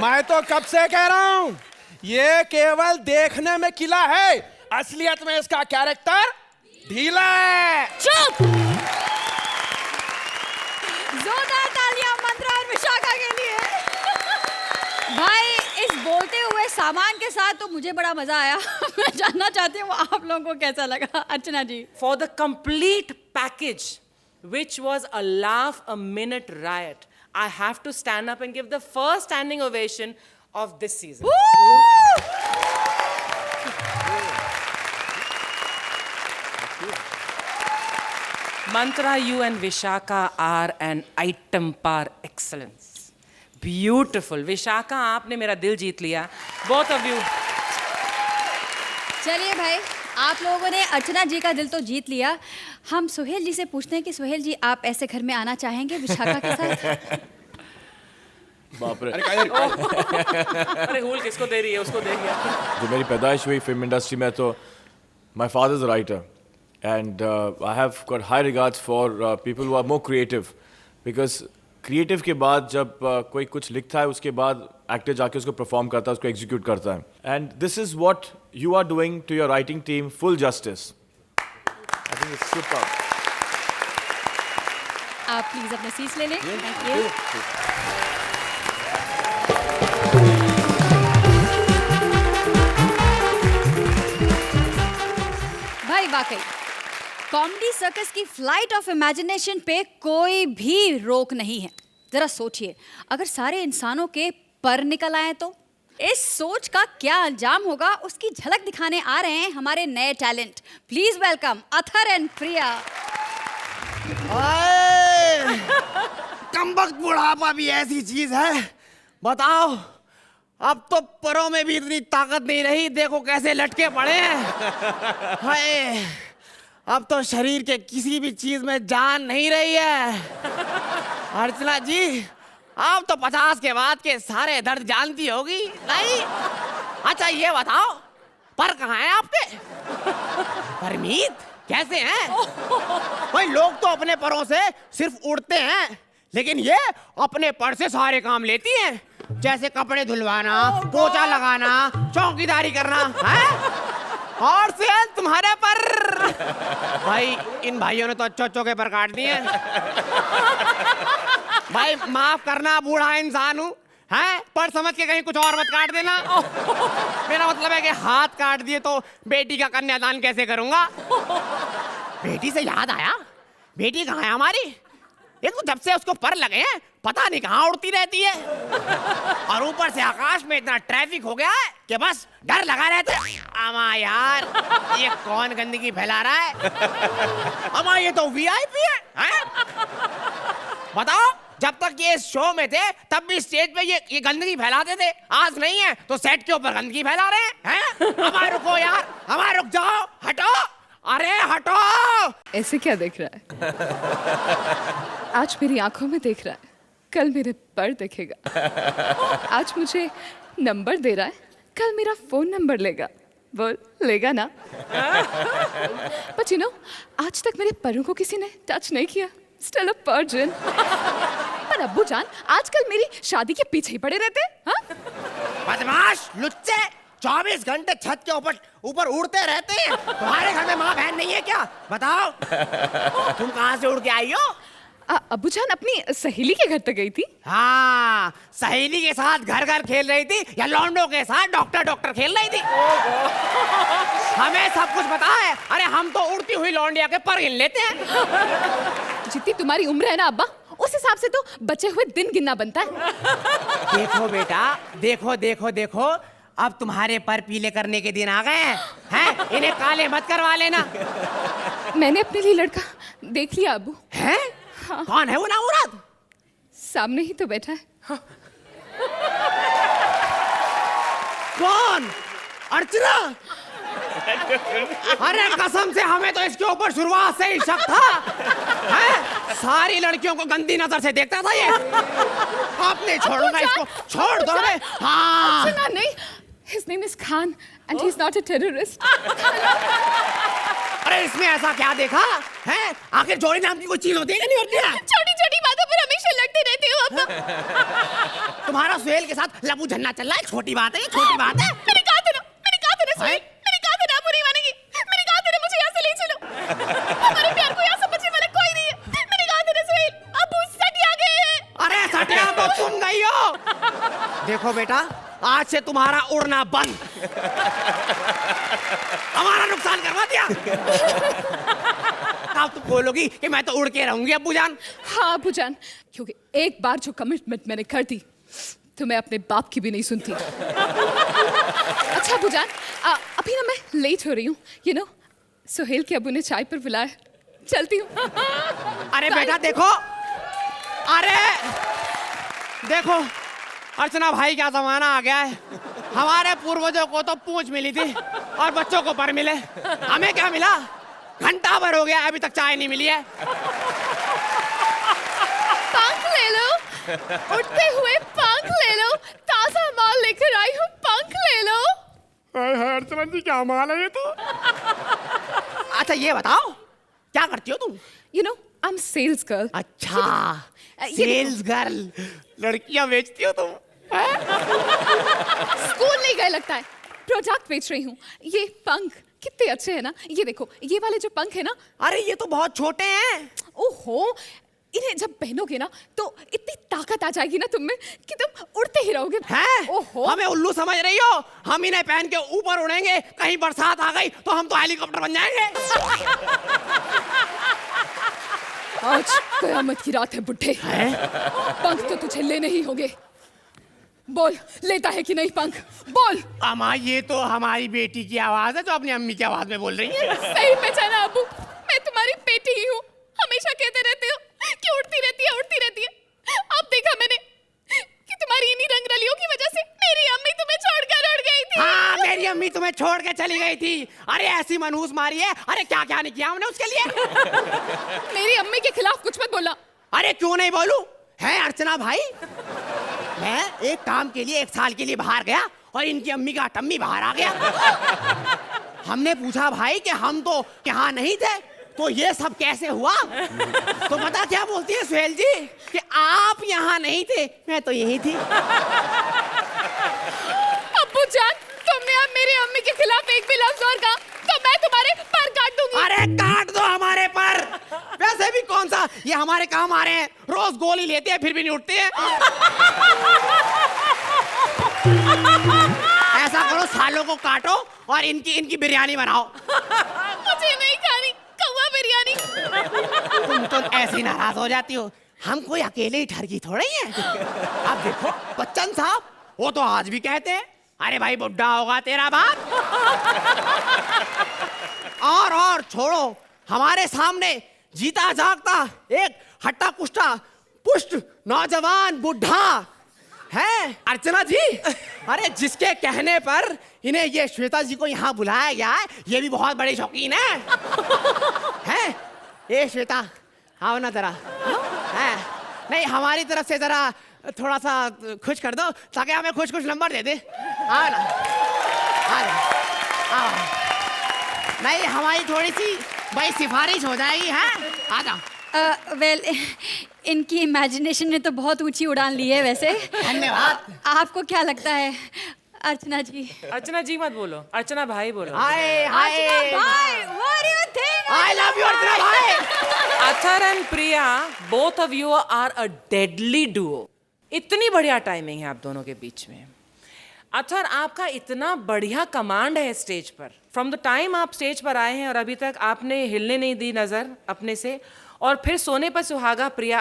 मैं तो कब से कह रहा हूं, ये केवल देखने में किला है, असलियत में इसका कैरेक्टर ढीला है। चुप। जोरदार तालियां मंत्रा और विशाखा के लिए। भाई इस बोलते हुए सामान के साथ तो मुझे बड़ा मजा आया। मैं जानना चाहती हूँ आप लोगों को कैसा लगा। अर्चना जी। For the complete package, which was a laugh a minute riot, I have to stand up and give the first standing ovation of this season. Mantra, you and Vishaka are an item par excellence. Beautiful. Vishaka, आपने मेरा दिल जीत लिया. Both of you. चलिए भाई, आप लोगों ने अर्चना जी का दिल तो जीत लिया। हम सुहेल जी से पूछते हैं कि सुहेल जी आप ऐसे घर में आना चाहेंगे विशाखा के साथ? बाप रे। अरे हुल किसको दे रही है? उसको दे गया। जो मेरी पैदाइश हुई फिल्म इंडस्ट्री में, तो my father is a writer and I have got high regards for people who are more creative, because creative के बाद जब कोई कुछ लिखता है उसके बाद एक्टर जाके उसको परफॉर्म करता है, उसको एग्जीक्यूट करता है, and this is what you are doing to your writing team, full justice. I think it's super. आप प्लीज अपने सीट्स ले लें। Thank you. भाई वाकई कॉमेडी सर्कस की फ्लाइट ऑफ इमेजिनेशन पे कोई भी रोक नहीं है। जरा सोचिए, अगर सारे इंसानों के पर निकल आए तो इस सोच का क्या अंजाम होगा, उसकी झलक दिखाने आ रहे हैं हमारे नए talent. Please welcome Athar and Priya. कमबख्त बुढ़ापा भी ऐसी चीज है, बताओ, अब तो परों में भी इतनी ताकत नहीं रही, देखो कैसे लटके पड़े हैं। हाय, अब तो शरीर के किसी भी चीज में जान नहीं रही है। अर्चना जी, आप तो 50 के बाद के सारे दर्द जानती होगी, नहीं? अच्छा ये बताओ, पर कहाँ हैं आपके? परमीत कैसे हैं? भाई लोग तो अपने परों से सिर्फ उड़ते हैं, लेकिन ये अपने पर से सारे काम लेती हैं, जैसे कपड़े धुलवाना, पोछा लगाना, चौकीदारी करना है। और से तुम्हारे पर भाई, इन भाइयों ने तो अच्छे के पर काट दिए। भाई माफ करना, बूढ़ा इंसान हूँ, हैं? पर समझ के कहीं कुछ और मत काट देना। मेरा मतलब है कि हाथ काट दिए तो बेटी का कन्यादान कैसे करूंगा? बेटी से याद आया, बेटी कहाँ है हमारी? ये तो जब से उसको पर लगे हैं, पता नहीं कहाँ उड़ती रहती है। और ऊपर से आकाश में इतना ट्रैफिक हो गया है कि बस डर लगा रहता है। अमा यार, ये कौन गंदगी फैला रहा है? अमा ये तो वीआईपी है? बताओ, जब तक ये शो में थे तब भी स्टेज पे ये गंदगी फैलाते थे, आज नहीं है तो सेट के ऊपर गंदगी फैला रहे हैं? हमारे रुको यार, हमारे रुक जाओ, हटो, अरे हटो। ऐसे क्या देख रहा है? आज मेरी आंखों में देख रहा है, कल मेरे पर देखेगा। आज मुझे नंबर दे रहा है, कल मेरा फोन नंबर लेगा। बोल, लेगा ना? बट यू नो, आज तक मेरे परों को किसी ने टच नहीं किया। Still a virgin. पर अब्बू जान आजकल मेरी शादी के पीछे ही पड़े रहते हैं। हाँ? बदमाश, लुच्चे, 24 घंटे छत के ऊपर उड़ते रहते हैं। तुम्हारे घर में माँ बहन नहीं है क्या? बताओ, तुम कहाँ से उड़ के आई हो? अब्बू जान अपनी सहेली के घर तक गई थी। हाँ, सहेली के साथ घर घर खेल रही थी या लौंडों के साथ डॉक्टर खेल रही थी? हमें सब कुछ पता है। अरे हम तो उड़ती हुई लौंडिया के पर गिन लेते हैं। जितनी तुम्हारी उम्र है ना अब्बा, उस हिसाब से तो बचे हुए दिन गिनना बनता है। देखो बेटा, देखो देखो देखो, अब तुम्हारे पर पीले करने के दिन आ गए हैं? इन्हें काले मत करवा लेना। मैंने अपने लिए लड़का देख लिया अब्बू। हैं? हाँ। कौन है वो नामुराद? सामने ही तो बैठा है। हाँ। कौन? अर्चना? अरे कसम से हमें तो इसके ऊपर शुरुआत से ही शक था। है? सारी लड़कियों को गंदी नजर से देखता था ये। आपने छोड़ूंगा इसको, छोड़ दो हमें। हाँ। अर्चना नहीं, his name is Khan and he's not a terrorist. अरे इसमें ऐसा क्या देखा है? आखिर जोड़ी नाम की कोई चीज होती है कि नहीं होती है? छोटी-छोटी बातों पर हमेशा लड़ते रहते हो अब। तुम्हारा सुहेल के साथ लबू झन्ना चल रहा है, छोटी बात है, छोटी बात है। मैंने कहा था ना सुहेल, मैंने कहा था ना बुरी मानेगी, मैंने कहा था ना मुझे यहाँ से ले चलो। हमारे प्यार को यहाँ समझने वाला कोई नहीं है। मैंने कहा था ना सुहेल, अब सटिया गए हैं। अरे सटिया तो तुम गई हो। देखो बेटा, आज से तुम्हारा उड़ना बंद। हमारा नुकसान करवा दिया। अब तुम बोलोगी कि मैं तो उड़ के रहूंगी अब्बू जान? हाँ अब्बू जान, क्योंकि एक बार जो कमिटमेंट मैंने कर दी तो मैं अपने बाप की भी नहीं सुनती। अच्छा अब्बू जान, अभी ना मैं लेट हो रही हूँ। यू नो, सुहेल के अब्बू ने चाय पर बुलाया, चलती हूँ। अरे बेटा देखो, अरे देखो अर्चना भाई, क्या जमाना आ गया है। हमारे पूर्वजों को तो पूंछ मिली थी और बच्चों को पर मिले। हमें क्या मिला? घंटा भर हो गया, अभी तक चाय नहीं मिली है। पंख ले लो, उड़ते हुए पंख ले लो, ताजा माल लेकर आई हूँ, पंख ले लो। अर्चना जी क्या माल है ये तो? अच्छा ये बताओ, क्या करती हो तुम? You know, I am sales girl. अच्छा, सेल्स गर्ल, लड़कियां बेचती हो तुम? स्कूल नहीं गए लगता है, प्रोडक्ट बेच रही हूँ। ये पंख कितने अच्छे हैं ना, ये देखो, ये वाले जो पंख है ना। अरे ये तो बहुत छोटे हैं। ओहो, इन्हें जब पहनोगे ना तो इतनी ताकत आ जाएगी ना तुम में कि तुम उड़ते ही रहोगे। हैं? ओहो, हमें उल्लू समझ रही हो? हम इन्हें पहन के ऊपर उड़ेंगे, कहीं बरसात आ गई तो हम तो हेलीकॉप्टर बन जाएंगे। आज कयामत की रात है बुड्ढे। पंख तो तुझे लेने ही होंगे। बोल, लेता है कि नहीं पंख? बोल। अम्मा, ये तो हमारी बेटी की आवाज है जो अपनी अम्मी की आवाज में बोल रही है। सही पहचाना अबू, मैं तुम्हारी बेटी ही हूँ। हमेशा कहते रहते हो कि उड़ती रहती है, उड़ती रहती है। अब देखा मैंने कि तुम्हारी इन्हीं रंगरलियों की वजह से मेरी अम्मी तुम्हें छोड़कर उड़ गई थी। हाँ, मेरी अम्मी तुम्हें छोड़ के चली गई थी। अरे ऐसी मनहूस मारी है, अरे क्या क्या नहीं किया हमने उसके लिए। मेरी अम्मी के खिलाफ कुछ मत बोला। अरे क्यों नहीं बोलूं? है अर्चना भाई, मैं एक काम के लिए 1 साल के लिए बाहर गया और इनकी अम्मी का टम्मी बाहर आ गया। हमने पूछा भाई कि हम तो यहाँ नहीं थे, तो ये सब कैसे हुआ? तो पता क्या बोलती है सुहेल जी कि आप यहाँ नहीं थे, मैं तो यही थी। अब्बू जान, तुमने अब मेरी अम्मी के खिलाफ एक भी लफ्ज और कहा तो मैं तुम्हारे पर काट दूंगी। अरे काट दो हमारे पर। वैसे भी कौन सा ये हमारे काम आ रहे हैं, रोज गोली लेते हैं फिर भी नहीं उठते हैं। ऐसा करो, सालों को काटो और इनकी बिरयानी बनाओ। मुझे नहीं खानी कौवा बिरयानी। तुम तो ऐसे ही नाराज हो जाती हो। हम कोई अकेले ही ठरकी थोड़े ही हैं। अब देखो बच्चन साहब, वो तो आज भी कहते हैं अरे भाई बुड्ढा होगा तेरा बाप। और छोड़ो, हमारे सामने जीता जागता एक हट्टा कुष्टा पुष्ट नौजवान बुढ़ा है अर्चना जी। अरे जिसके कहने पर इन्हें ये श्वेता जी को यहाँ बुलाया गया है, ये भी बहुत बड़े शौकीन है? ए श्वेता आओ ना जरा। है नहीं, हमारी तरफ से जरा थोड़ा सा खुश कर दो ताकि हमें खुश नंबर दे दे। आओ ना, आओ। नहीं, हमारी थोड़ी सी भाई सिफारिश हो जाएगी। है आ जाओ। वेल इनकी इमेजिनेशन ने तो बहुत ऊंची उड़ान ली है वैसे। धन्यवाद। आपको क्या लगता है अर्चना जी? अर्चना जी मत बोलो, अर्चना भाई बोलो। हाय हाय अर्चना भाई, what do you think? I love you Archana भाई। Athar and Priya, both of you are a deadly duo. इतनी बढ़िया टाइमिंग है आप दोनों के बीच में। अथर, आपका इतना बढ़िया कमांड है स्टेज पर। फ्रॉम द टाइम आप स्टेज पर आए हैं और अभी तक आपने हिलने नहीं दी नजर अपने से, और फिर सोने पर सुहागा प्रिया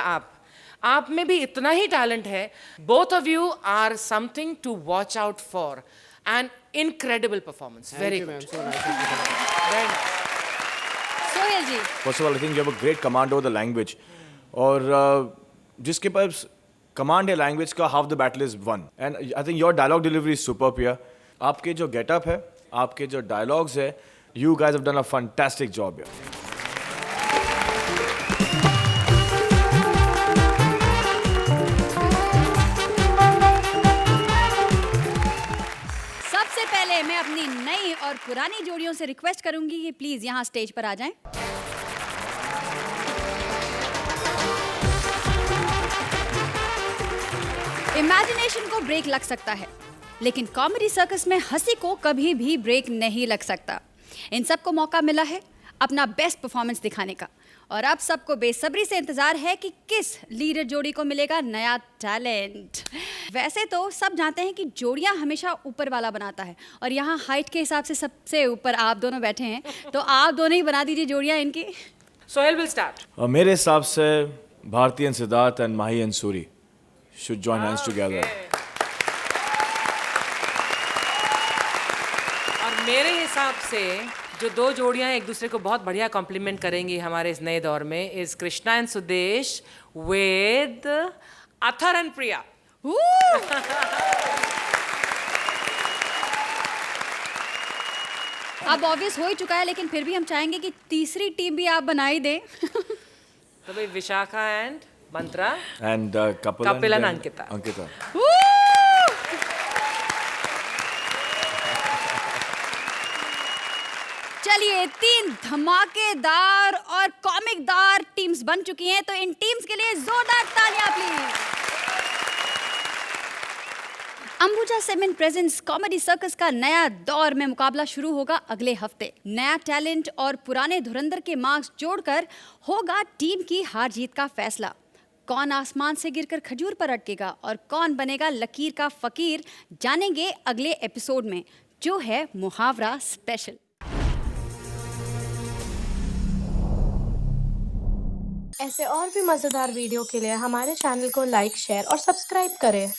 आप में भी इतना ही टैलेंट है। Both of you are something to watch out for. And incredible performance, very good. Sohail ji, first of all I think you have a great command over the language, और जिसके पास कमांड है लैंग्वेज का, half the battle is won. And I think your dialogue delivery is super Priya. आपके जो getup है, आपके जो डायलॉग्स है, you guys have done a fantastic job here. सबसे पहले मैं अपनी नई और पुरानी जोड़ियों से रिक्वेस्ट करूंगी कि प्लीज यहाँ स्टेज पर आ जाएं। इमेजिनेशन को ब्रेक लग सकता है, लेकिन कॉमेडी सर्कस में हंसी को कभी भी ब्रेक नहीं लग सकता। इन सबको मौका मिला है अपना बेस्ट परफॉर्मेंस दिखाने का, और अब सबको बेसब्री से इंतजार है कि किस लीडर जोड़ी को मिलेगा नया टैलेंट। वैसे तो सब जानते हैं कि जोड़ियां हमेशा ऊपर वाला बनाता है, और यहाँ हाइट के हिसाब से सबसे ऊपर आप दोनों बैठे हैं, तो आप दोनों ही बना दीजिए जोड़ियां इनकी। Sohail will start. मेरे हिसाब से Bharti and Siddharth and Mahi and Suri should join hands together. और मेरे हिसाब से जो दो जोड़ियां एक दूसरे को बहुत बढ़िया कॉम्प्लीमेंट करेंगी हमारे इस नए दौर में, is Krishna and Sudesh with Athar and Priya. अब ऑब्वियस हो ही चुका है, लेकिन फिर भी हम चाहेंगे कि तीसरी टीम भी आप बनाई दें। तो भाई Vishakha and Mantra and Kapil and Ankita. चलिए, 3 धमाकेदार और कॉमिकदार टीम्स बन चुकी हैं, तो इन टीम्स के लिए जोरदार तालियां please. Ambuja cement presents comedy circus का नया दौर में मुकाबला शुरू होगा अगले हफ्ते। नया टैलेंट और पुराने धुरंधर के मार्क्स जोड़कर होगा टीम की हार जीत का फैसला। कौन आसमान से गिरकर खजूर पर अटकेगा और कौन बनेगा लकीर का फकीर, जानेंगे अगले एपिसोड में, जो है मुहावरा स्पेशल। ऐसे और भी मज़ेदार वीडियो के लिए हमारे चैनल को लाइक, शेयर और सब्सक्राइब करें।